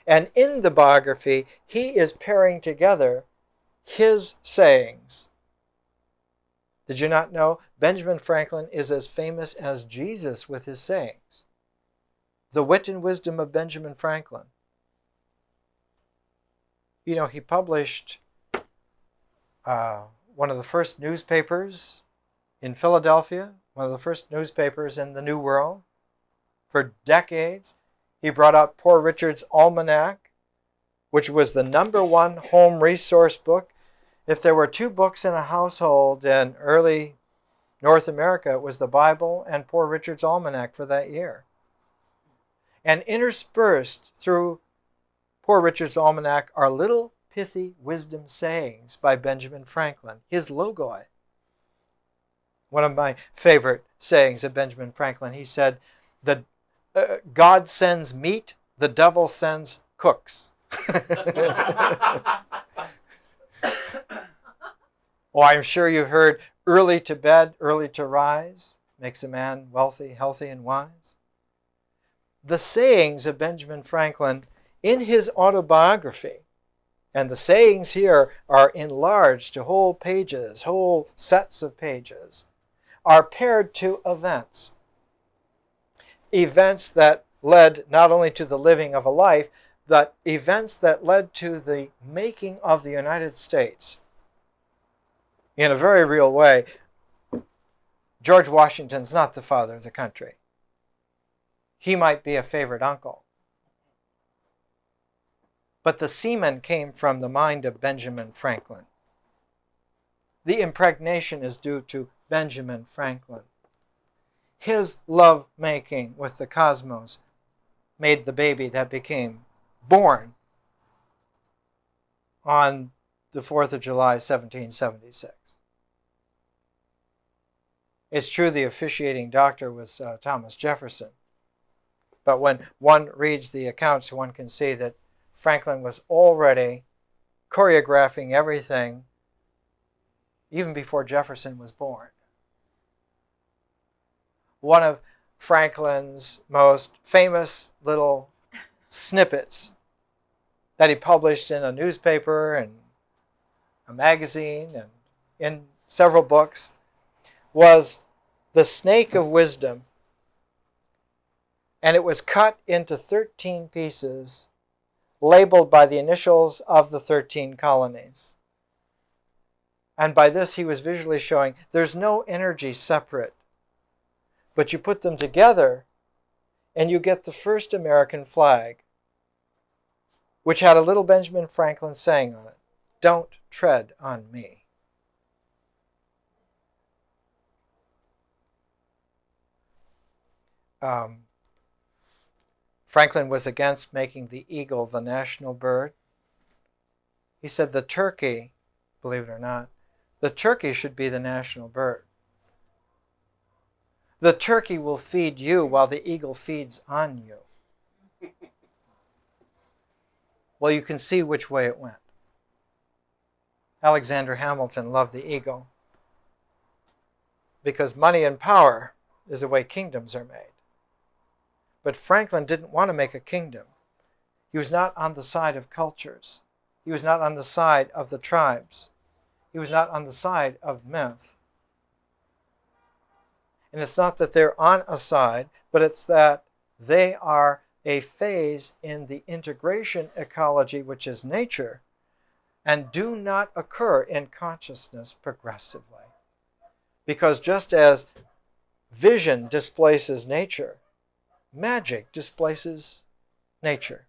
And in the biography, he is pairing together his sayings. Did you not know Benjamin Franklin is as famous as Jesus with his sayings? The wit and wisdom of Benjamin Franklin. You know, he published one of the first newspapers in Philadelphia, one of the first newspapers in the New World. For decades, he brought out Poor Richard's Almanac, which was the #1 home resource book. If there were 2 books in a household in early North America, it was the Bible and Poor Richard's Almanac for that year. And interspersed through Poor Richard's Almanac are little pithy wisdom sayings by Benjamin Franklin, his logoi. One of my favorite sayings of Benjamin Franklin, he said, God sends meat, the devil sends cooks. Oh, I'm sure you've heard early to bed, early to rise makes a man wealthy, healthy, and wise. The sayings of Benjamin Franklin in his autobiography, and the sayings here are enlarged to whole pages, whole sets of pages, are paired to events. Events that led not only to the living of a life, but events that led to the making of the United States. In a very real way, George Washington's not the father of the country. He might be a favorite uncle. But the semen came from the mind of Benjamin Franklin. The impregnation is due to Benjamin Franklin. His love-making with the cosmos made the baby that became born on the 4th of July, 1776. It's true the officiating doctor was Thomas Jefferson. But when one reads the accounts, one can see that Franklin was already choreographing everything even before Jefferson was born. One of Franklin's most famous little snippets that he published in a newspaper and a magazine and in several books was the snake of wisdom. And it was cut into 13 pieces labeled by the initials of the 13 colonies. And by this he was visually showing there's no energy separate, but you put them together and you get the first American flag, which had a little Benjamin Franklin saying on it, "Don't tread on me." Franklin was against making the eagle the national bird. He said the turkey, believe it or not, the turkey should be the national bird. The turkey will feed you while the eagle feeds on you. Well, you can see which way it went. Alexander Hamilton loved the eagle because money and power is the way kingdoms are made. But Franklin didn't want to make a kingdom. He was not on the side of cultures. He was not on the side of the tribes. He was not on the side of myth. And it's not that they're on a side, but it's that they are a phase in the integration ecology, which is nature, and do not occur in consciousness progressively. Because just as vision displaces nature, magic displaces nature.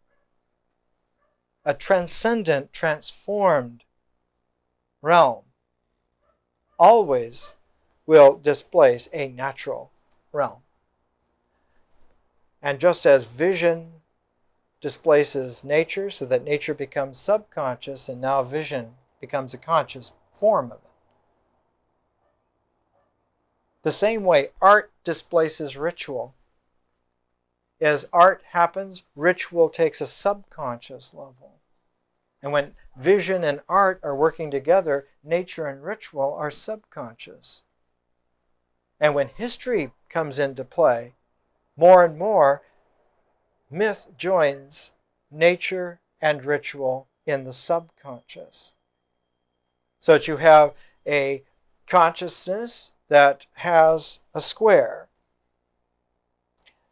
A transcendent, transformed realm always will displace a natural realm. And just as vision displaces nature so that nature becomes subconscious and now vision becomes a conscious form of it, the same way art displaces ritual. As art happens, ritual takes a subconscious level. And when vision and art are working together, nature and ritual are subconscious. And when history comes into play, more and more, myth joins nature and ritual in the subconscious. So that you have a consciousness that has a square.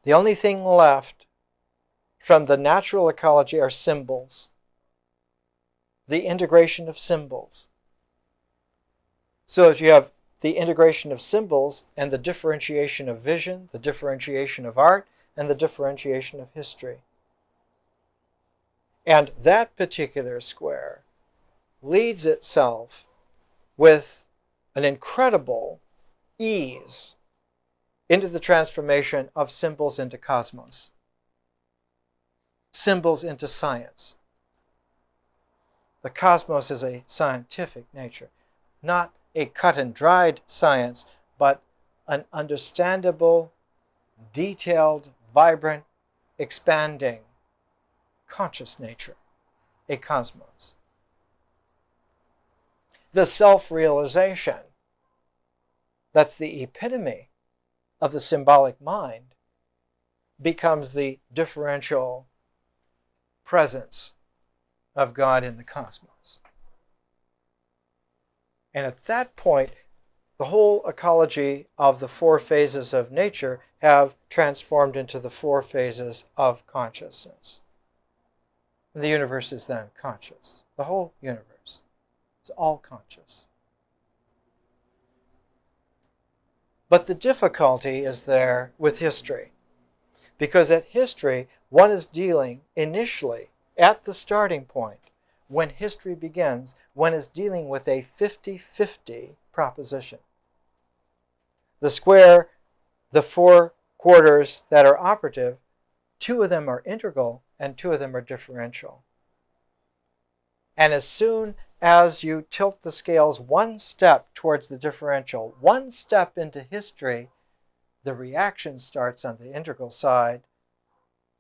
The only thing left from the natural ecology are symbols. The integration of symbols. So that you have the integration of symbols and the differentiation of vision, the differentiation of art, and the differentiation of history. And that particular square leads itself with an incredible ease into the transformation of symbols into cosmos, symbols into science. The cosmos is a scientific nature, not a cut and dried science, but an understandable, detailed, vibrant, expanding, conscious nature, a cosmos. The self-realization, that's the epitome of the symbolic mind, becomes the differential presence of God in the cosmos. And at that point, the whole ecology of the four phases of nature have transformed into the four phases of consciousness. The universe is then conscious. The whole universe is all conscious. But the difficulty is there with history. Because at history, one is dealing initially at the starting point, when history begins, one is dealing with a 50-50 proposition. The square, the four quarters that are operative, two of them are integral and two of them are differential. And as soon as you tilt the scales one step towards the differential, one step into history, the reaction starts on the integral side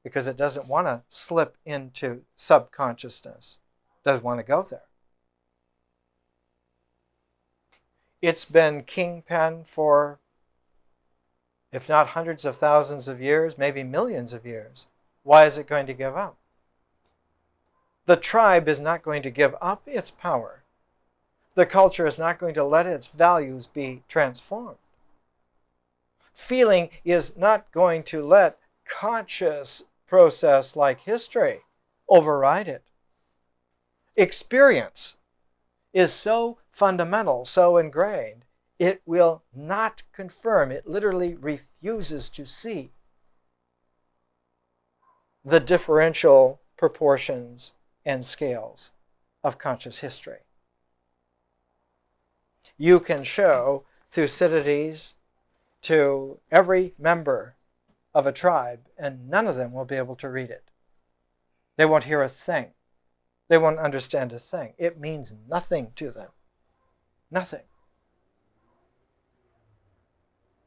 because it doesn't want to slip into subconsciousness. It doesn't want to go there. It's been kingpin for, if not hundreds of thousands of years, maybe millions of years. Why is it going to give up? The tribe is not going to give up its power. The culture is not going to let its values be transformed. Feeling is not going to let conscious process like history override it. Experience is so fundamental, so ingrained, it will not confirm. It literally refuses to see the differential proportions and scales of conscious history. You can show Thucydides to every member of a tribe, and none of them will be able to read it. They won't hear a thing. They won't understand a thing. It means nothing to them. Nothing.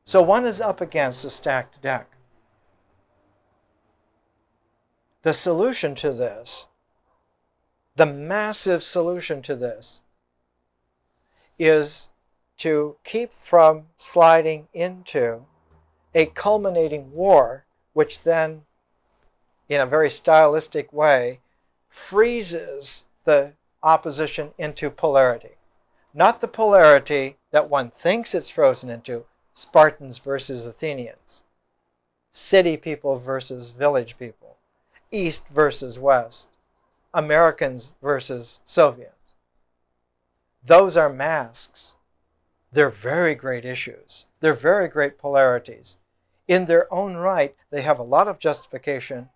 So one is up against a stacked deck. The solution to this, the massive solution to this, is to keep from sliding into a culminating war, which then, in a very stylistic way, freezes the opposition into polarity. Not the polarity that one thinks it's frozen into, Spartans versus Athenians, city people versus village people, East versus West, Americans versus Soviets. Those are masks. They're very great issues. They're very great polarities. In their own right, they have a lot of justification,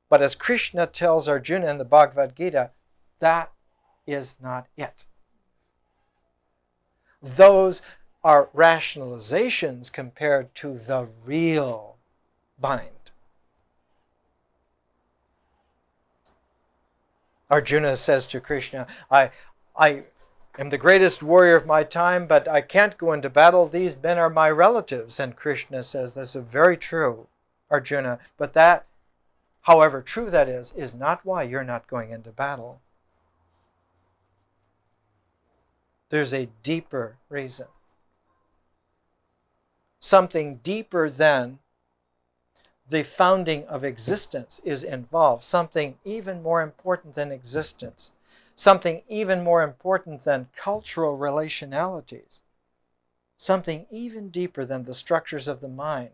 but as Krishna tells Arjuna in the Bhagavad Gita, that is not it. Those are rationalizations compared to the real mind. Arjuna says to Krishna, I am the greatest warrior of my time, but I can't go into battle. These men are my relatives. And Krishna says, this is very true, Arjuna, but that, however true that is not why you're not going into battle. There's a deeper reason. Something deeper than the founding of existence is involved. Something even more important than existence. Something even more important than cultural relationalities. Something even deeper than the structures of the mind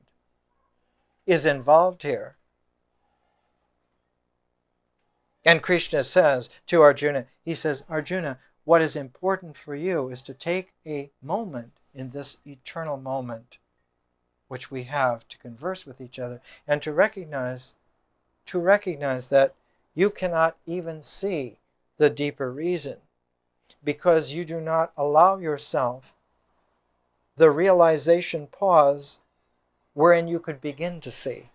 is involved here. And Krishna says to Arjuna, he says, Arjuna, what is important for you is to take a moment in this eternal moment which we have to converse with each other and to recognize that you cannot even see the deeper reason because you do not allow yourself the realization pause wherein you could begin to see.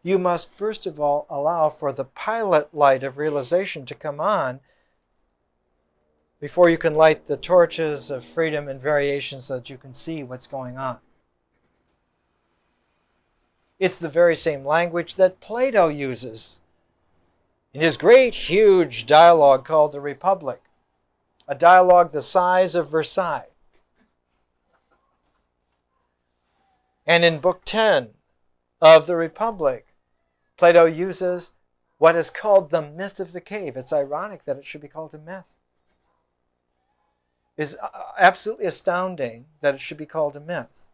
You must first of all allow for the pilot light of realization to come on before you can light the torches of freedom and variation so that you can see what's going on. It's the very same language that Plato uses in his great, huge dialogue called The Republic, a dialogue the size of Versailles. And in Book 10 of The Republic, Plato uses what is called the myth of the cave. It's ironic that it should be called a myth. It's absolutely astounding that it should be called a myth,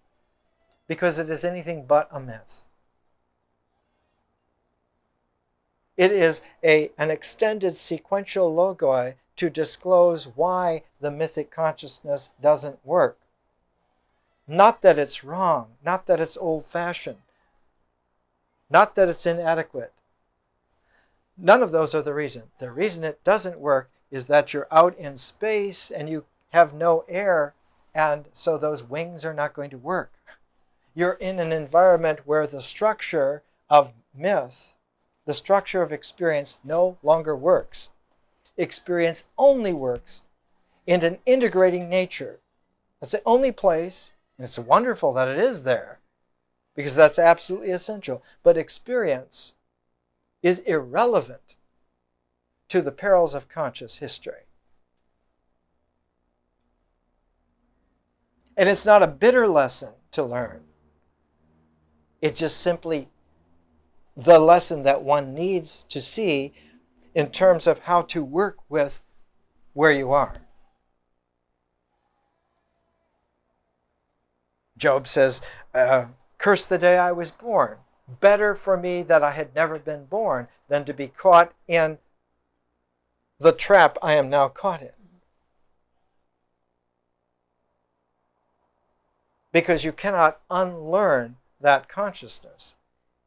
because it is anything but a myth. It is an extended sequential logoi to disclose why the mythic consciousness doesn't work. Not that it's wrong, not that it's old-fashioned, not that it's inadequate. None of those are the reason. The reason it doesn't work is that you're out in space and you have no air, and so those wings are not going to work. You're in an environment where the structure of myth, the structure of experience, no longer works. Experience only works in an integrating nature. That's the only place, and it's wonderful that it is there, because that's absolutely essential. But experience is irrelevant to the perils of conscious history. And it's not a bitter lesson to learn. It's just simply the lesson that one needs to see in terms of how to work with where you are. Job says, curse the day I was born. Better for me that I had never been born than to be caught in the trap I am now caught in. Because you cannot unlearn that consciousness.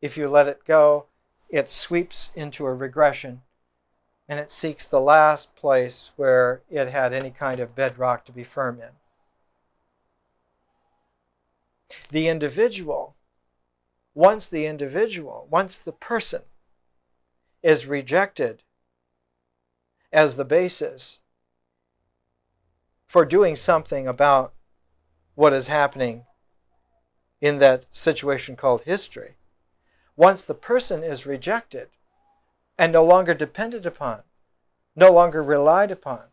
If you let it go, it sweeps into a regression, and it seeks the last place where it had any kind of bedrock to be firm in. The individual, once the person is rejected as the basis for doing something about what is happening in that situation called history, once the person is rejected and no longer depended upon, no longer relied upon,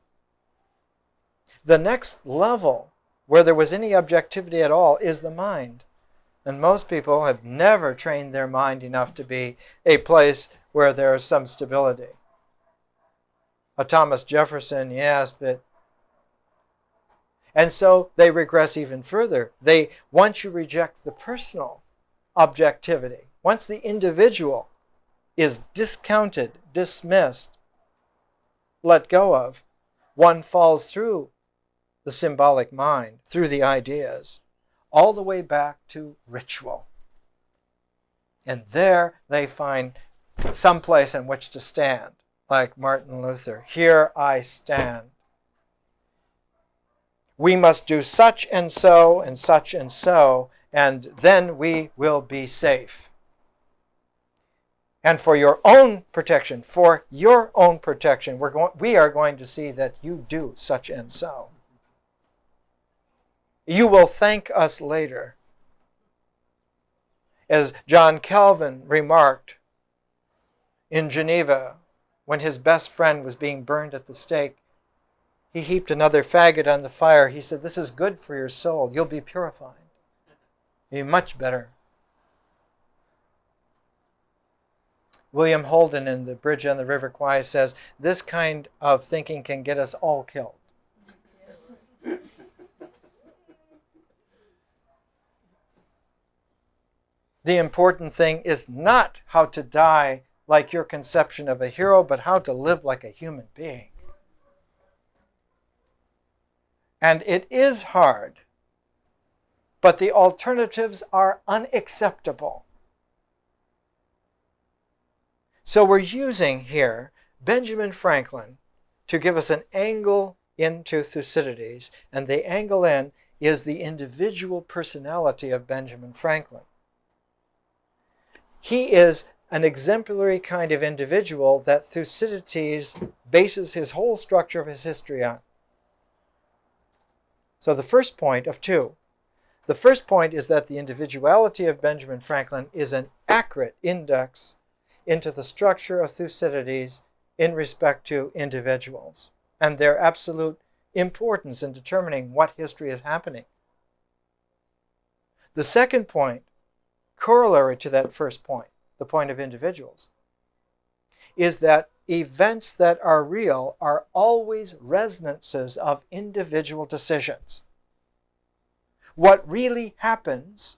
the next level where there was any objectivity at all is the mind. And most people have never trained their mind enough to be a place where there is some stability. Thomas Jefferson, yes, but... And so they regress even further. Once you reject the personal objectivity, once the individual is discounted, dismissed, let go of, one falls through the symbolic mind, through the ideas, all the way back to ritual. And there they find some place in which to stand, like Martin Luther. Here I stand. We must do such and so and such and so, and then we will be safe. And for your own protection, we are going to see that you do such and so. You will thank us later. As John Calvin remarked in Geneva when his best friend was being burned at the stake, he heaped another faggot on the fire. He said, "This is good for your soul. You'll be purified. You'll be much better." William Holden in The Bridge on the River Kwai says, "This kind of thinking can get us all killed." The important thing is not how to die like your conception of a hero, but how to live like a human being. And it is hard, but the alternatives are unacceptable. So we're using here Benjamin Franklin to give us an angle into Thucydides, and the angle in is the individual personality of Benjamin Franklin. He is an exemplary kind of individual that Thucydides bases his whole structure of his history on. So the first point of two. The first point is that the individuality of Benjamin Franklin is an accurate index into the structure of Thucydides in respect to individuals and their absolute importance in determining what history is happening. The second point, corollary to that first point, the point of individuals, is that events that are real are always resonances of individual decisions. What really happens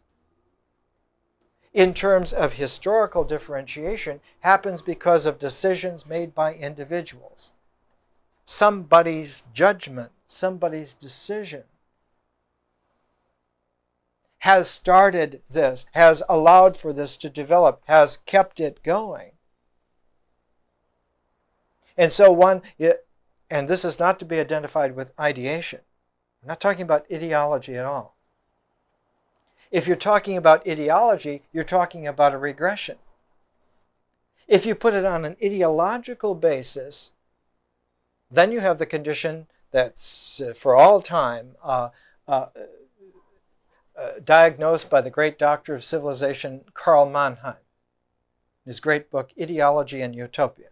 in terms of historical differentiation happens because of decisions made by individuals. Somebody's judgment, somebody's decision has started this, has allowed for this to develop, has kept it going. And so and this is not to be identified with ideation. I'm not talking about ideology at all. If you're talking about ideology, you're talking about a regression. If you put it on an ideological basis, then you have the condition that's for all time diagnosed by the great doctor of civilization, Karl Mannheim, in his great book, Ideology and Utopia.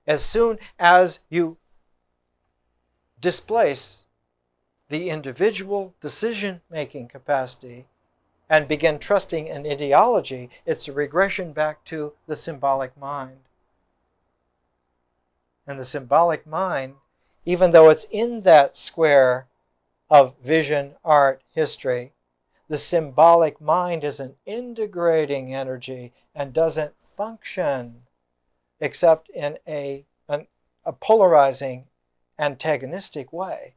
As soon as you displace the individual decision-making capacity and begin trusting in ideology, it's a regression back to the symbolic mind. And the symbolic mind, even though it's in that square of vision, art, history, the symbolic mind is an integrating energy and doesn't function except in a polarizing, antagonistic way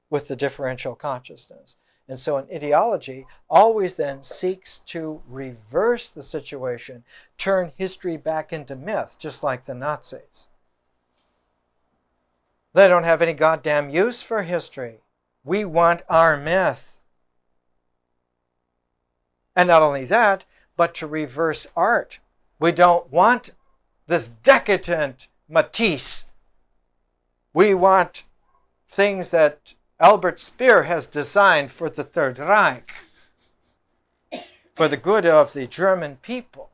with the differential consciousness. And so an ideology always then seeks to reverse the situation, turn history back into myth, just like the Nazis. They don't have any goddamn use for history. We want our myth. And not only that, but to reverse art. We don't want this decadent Matisse. We want things that Albert Speer has designed for the Third Reich, for the good of the German people.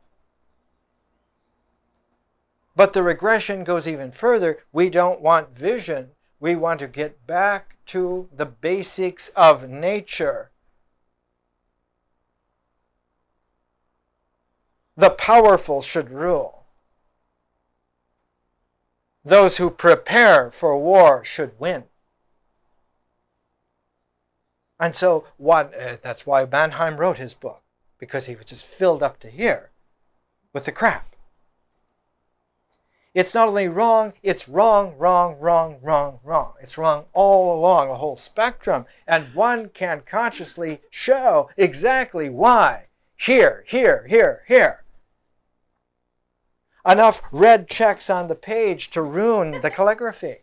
But the regression goes even further. We don't want vision. We want to get back to the basics of nature. The powerful should rule. Those who prepare for war should win. And so that's why Mannheim wrote his book, because he was just filled up to here with the crap. It's not only wrong, it's wrong, wrong, wrong, wrong, wrong. It's wrong all along a whole spectrum. And one can consciously show exactly why. Here, here, here, here. Enough red checks on the page to ruin the calligraphy.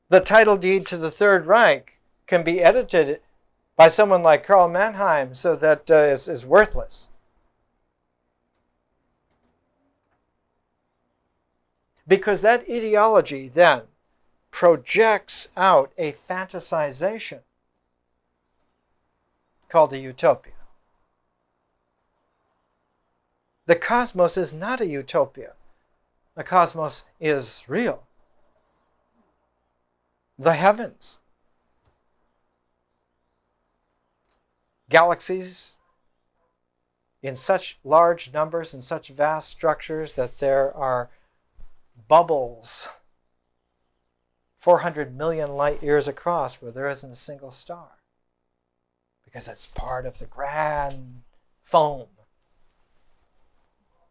The title deed to the Third Reich can be edited by someone like Karl Mannheim so that it's worthless. Because that ideology then projects out a fantasization called a utopia. The cosmos is not a utopia. The cosmos is real. The heavens. Galaxies in such large numbers and such vast structures that there are bubbles 400 million light years across where there isn't a single star. Because it's part of the grand foam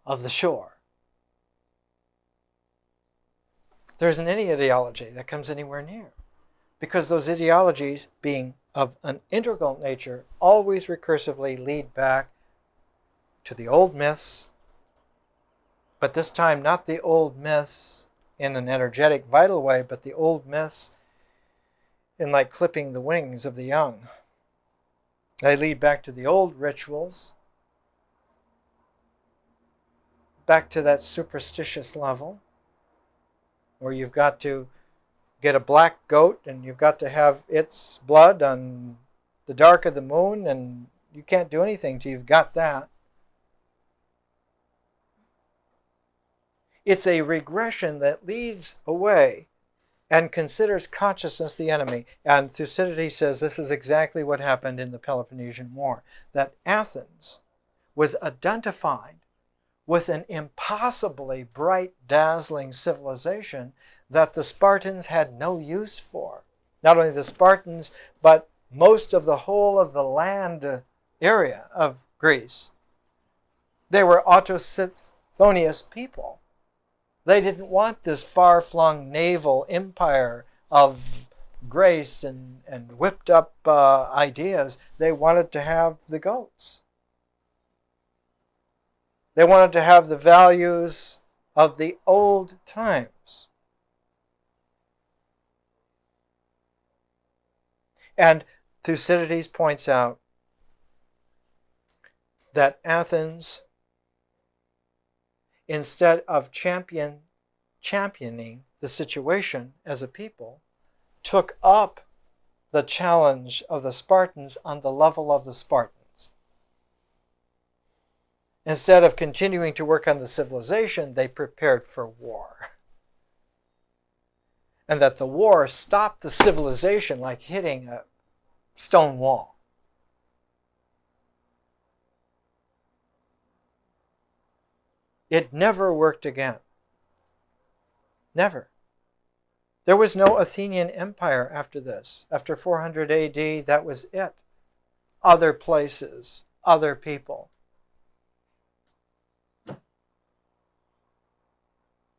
of the shore. There isn't any ideology that comes anywhere near. Because those ideologies, being of an integral nature, always recursively lead back to the old myths, but this time not the old myths in an energetic, vital way, but the old myths in like clipping the wings of the young. They lead back to the old rituals, back to that superstitious level, where you've got to get a black goat and you've got to have its blood on the dark of the moon, and you can't do anything till you've got that. It's a regression that leads away and considers consciousness the enemy. And Thucydides says this is exactly what happened in the Peloponnesian War, that Athens was identified with an impossibly bright, dazzling civilization that the Spartans had no use for. Not only the Spartans, but most of the whole of the land area of Greece. They were autochthonous people. They didn't want this far-flung naval empire of grace and whipped up ideas. They wanted to have the goats. They wanted to have the values of the old times. And Thucydides points out that Athens, instead of championing the situation as a people, took up the challenge of the Spartans on the level of the Spartans. Instead of continuing to work on the civilization, they prepared for war. And that the war stopped the civilization like hitting a stone wall. It never worked again. Never. There was no Athenian empire after this. After 400 AD, that was it. Other places, other people.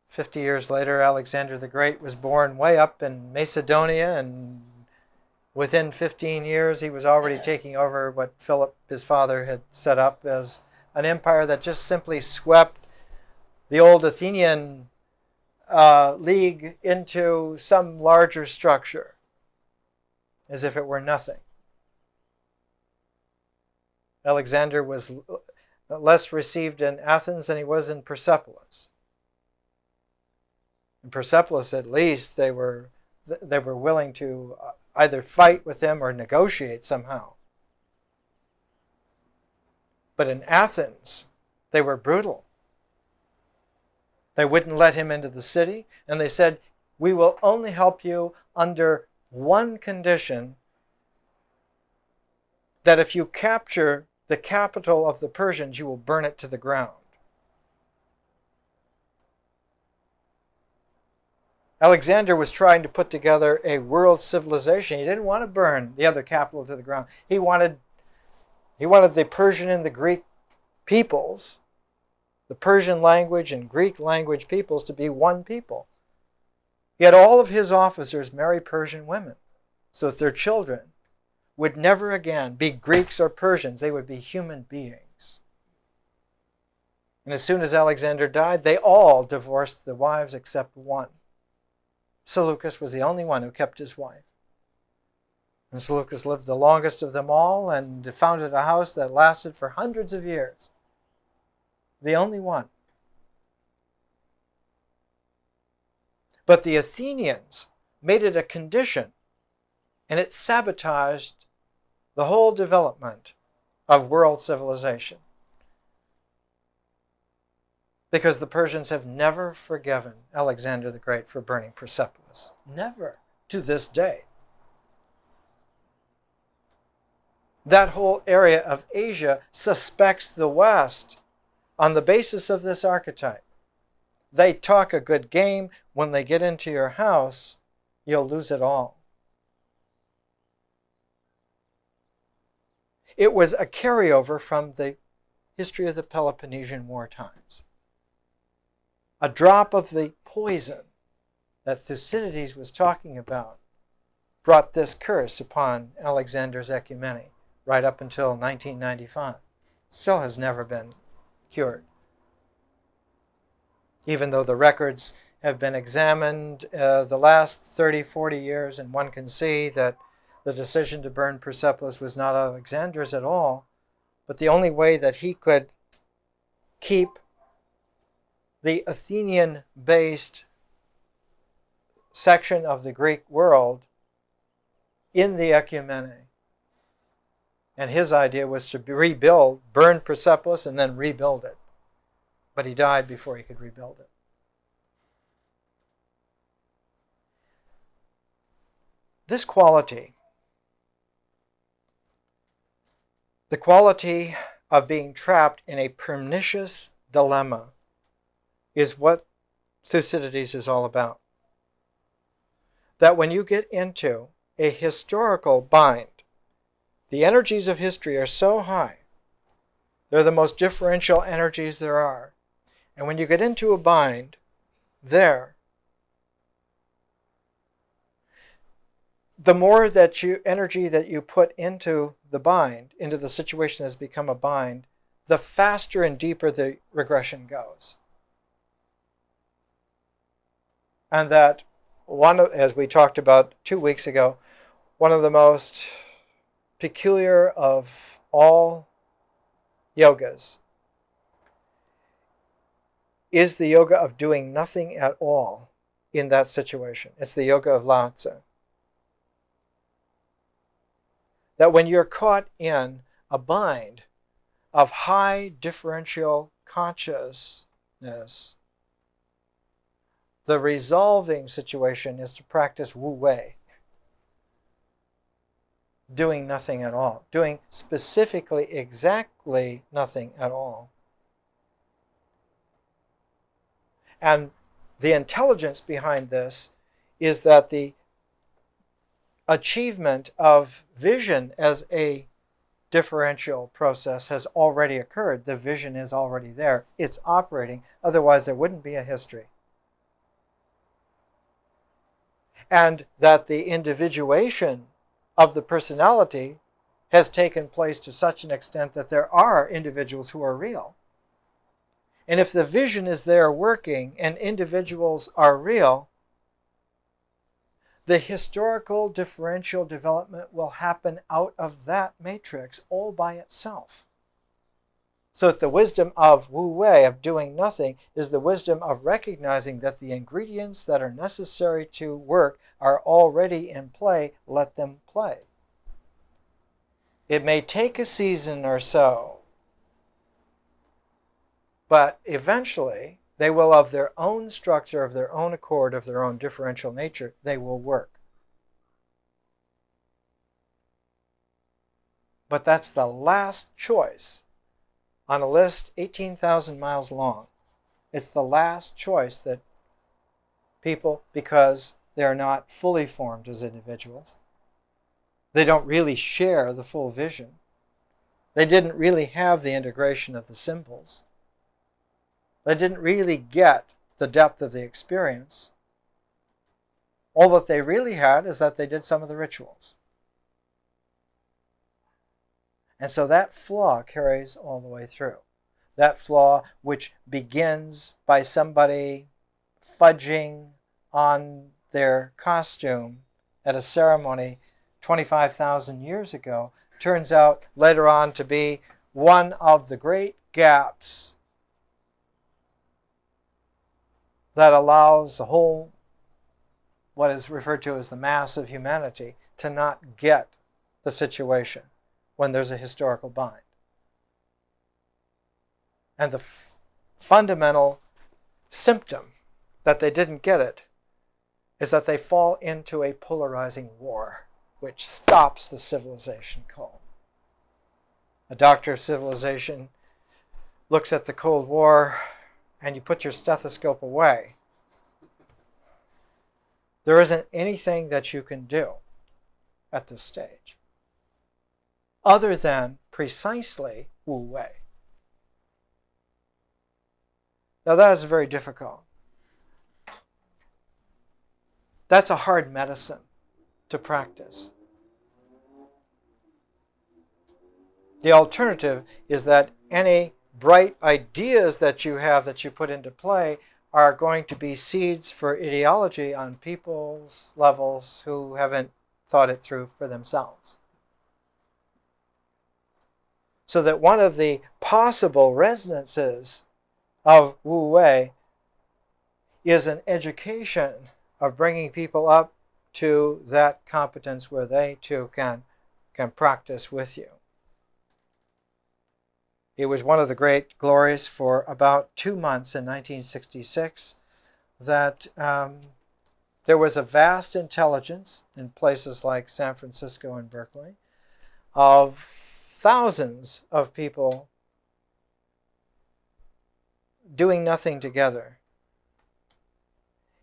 50 years later, Alexander the Great was born way up in Macedonia, and within 15 years, he was already taking over what Philip, his father, had set up as an empire that just simply swept the old Athenian league into some larger structure, as if it were nothing. Alexander was less received in Athens than he was in Persepolis. In Persepolis, at least, they were willing to either fight with him or negotiate somehow. But in Athens, they were brutal. They wouldn't let him into the city, and they said, "We will only help you under one condition, that if you capture the capital of the Persians, you will burn it to the ground." Alexander was trying to put together a world civilization. He didn't want to burn the other capital to the ground. He wanted the Persian and the Greek peoples, the Persian language and Greek language peoples, to be one people. He had all of his officers marry Persian women so that their children would never again be Greeks or Persians. They would be human beings. And as soon as Alexander died, they all divorced the wives except one. Seleucus was the only one who kept his wife. And Seleucus lived the longest of them all and founded a house that lasted for hundreds of years. The only one. But the Athenians made it a condition, and it sabotaged the whole development of world civilization. Because the Persians have never forgiven Alexander the Great for burning Persepolis. Never, to this day. That whole area of Asia suspects the West on the basis of this archetype. They talk a good game. When they get into your house, you'll lose it all. It was a carryover from the history of the Peloponnesian War times. A drop of the poison that Thucydides was talking about brought this curse upon Alexander's ecumeny right up until 1995. Still has never been cured. Even though the records have been examined the last 30, 40 years, and one can see that the decision to burn Persepolis was not Alexander's at all, but the only way that he could keep the Athenian-based section of the Greek world in the ecumeny. And his idea was to rebuild, burn Persepolis, and then rebuild it. But he died before he could rebuild it. This quality, the quality of being trapped in a pernicious dilemma, is what Thucydides is all about. That when you get into a historical bind, the energies of history are so high. They're the most differential energies there are. And when you get into a bind, there, the more that energy that you put into the bind, into the situation that's become a bind, the faster and deeper the regression goes. And that as we talked about 2 weeks ago, one of the most peculiar of all yogas is the yoga of doing nothing at all in that situation. It's the yoga of Lao Tzu. That when you're caught in a bind of high differential consciousness, the resolving situation is to practice Wu Wei. Doing nothing at all. Doing specifically exactly nothing at all. And the intelligence behind this is that the achievement of vision as a differential process has already occurred. The vision is already there. It's operating. Otherwise, there wouldn't be a history. And that the individuation of the personality has taken place to such an extent that there are individuals who are real. And if the vision is there working and individuals are real, the historical differential development will happen out of that matrix all by itself. So that the wisdom of Wu Wei, of doing nothing, is the wisdom of recognizing that the ingredients that are necessary to work are already in play. Let them play. It may take a season or so, but eventually they will, of their own structure, of their own accord, of their own differential nature, they will work. But that's the last choice on a list 18,000 miles long. It's the last choice that people, because they're not fully formed as individuals, they don't really share the full vision. They didn't really have the integration of the symbols. They didn't really get the depth of the experience. All that they really had is that they did some of the rituals. And so that flaw carries all the way through. That flaw which begins by somebody fudging on their costume at a ceremony 25,000 years ago turns out later on to be one of the great gaps that allows the whole, what is referred to as the mass of humanity, to not get the situation when there's a historical bind. And the fundamental symptom that they didn't get it is that they fall into a polarizing war, which stops the civilization cold. A doctor of civilization looks at the Cold War and you put your stethoscope away. There isn't anything that you can do at this stage other than precisely Wu Wei. Now that is very difficult. That's a hard medicine to practice. The alternative is that any bright ideas that you have that you put into play are going to be seeds for ideology on people's levels who haven't thought it through for themselves. So that one of the possible resonances of Wu Wei is an education of bringing people up to that competence where they too can practice with you. It was one of the great glories for about 2 months in 1966 that there was a vast intelligence in places like San Francisco and Berkeley of thousands of people doing nothing together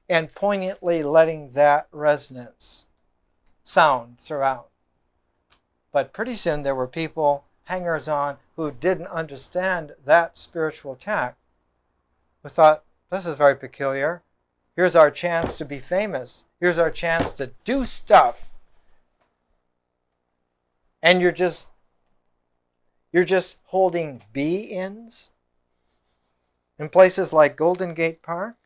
and poignantly letting that resonance sound throughout. But pretty soon there were people, hangers-on, who didn't understand that spiritual tact, who thought, this is very peculiar. Here's our chance to be famous. Here's our chance to do stuff. And you're just holding be-ins in places like Golden Gate Park.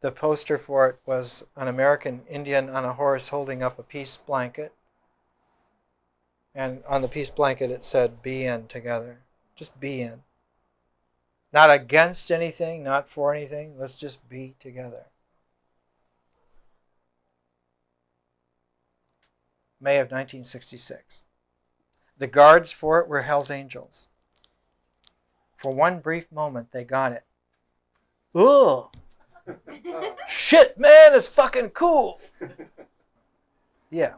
The poster for it was an American Indian on a horse holding up a peace blanket. And on the peace blanket it said, be in together. Just be in. Not against anything, not for anything. Let's just be together. May of 1966. The guards for it were Hell's Angels. For one brief moment, they got it. Ugh! Shit, man, that's fucking cool! Yeah.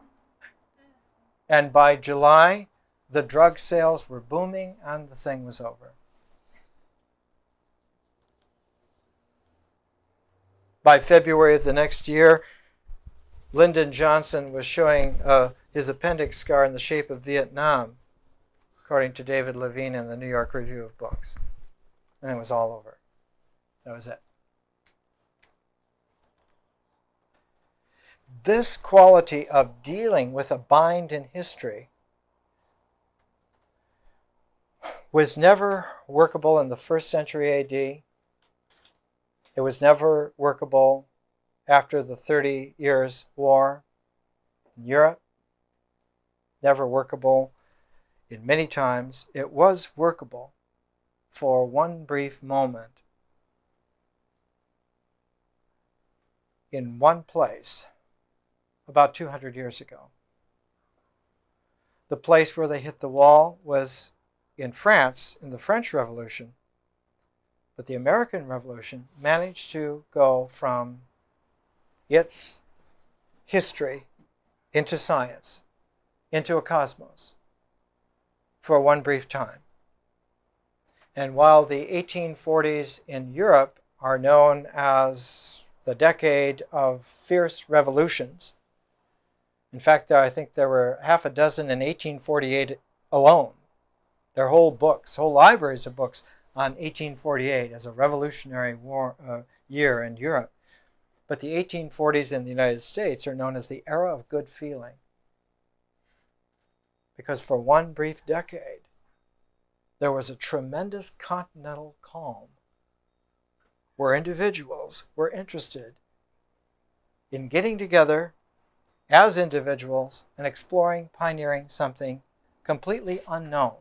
And by July, the drug sales were booming and the thing was over. By February of the next year, Lyndon Johnson was showing his appendix scar in the shape of Vietnam, according to David Levine in the New York Review of Books. And it was all over. That was it. This quality of dealing with a bind in history was never workable in the 1st century AD. It was never workable after the 30 Years' War in Europe. Never workable in many times. It was workable for one brief moment in one place about 200 years ago. The place where they hit the wall was in France in the French Revolution, but the American Revolution managed to go from its history into science, into a cosmos, for one brief time. And while the 1840s in Europe are known as the decade of fierce revolutions, In fact, I think there were half a dozen in 1848 alone. There are whole books, whole libraries of books on 1848 as a revolutionary year in Europe. But the 1840s in the United States are known as the era of good feeling. Because for one brief decade, there was a tremendous continental calm where individuals were interested in getting together as individuals and exploring, pioneering something completely unknown.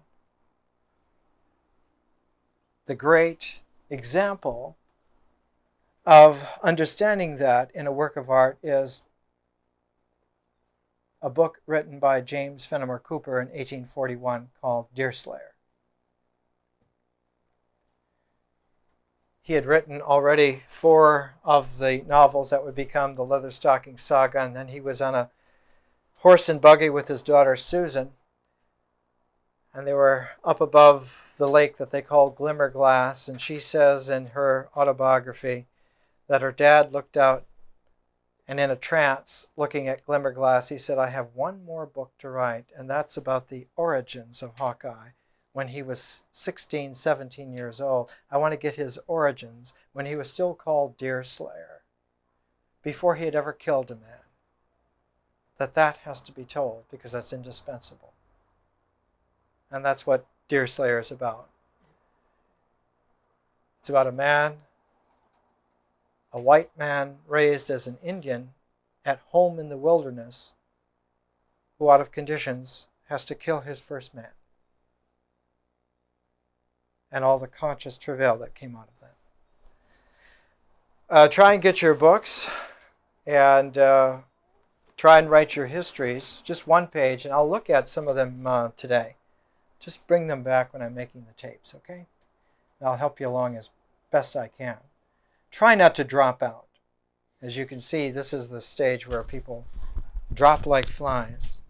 The great example of understanding that in a work of art is a book written by James Fenimore Cooper in 1841 called Deerslayer. He had written already 4 of the novels that would become the Leatherstocking Saga, and then he was on a horse and buggy with his daughter Susan, and they were up above the lake that they called Glimmerglass, and she says in her autobiography that her dad looked out, and in a trance, looking at Glimmerglass, he said, I have one more book to write, and that's about the origins of Hawkeye. When he was 16, 17 years old, I want to get his origins when he was still called Deerslayer, before he had ever killed a man. That has to be told because that's indispensable. And that's what Deerslayer is about. It's about a man, a white man raised as an Indian at home in the wilderness, who out of conditions has to kill his first man. And all the conscious travail that came out of that. Try and get your books and try and write your histories, just one page, and I'll look at some of them today. Just bring them back when I'm making the tapes, okay? And I'll help you along as best I can. Try not to drop out. As you can see, this is the stage where people drop like flies.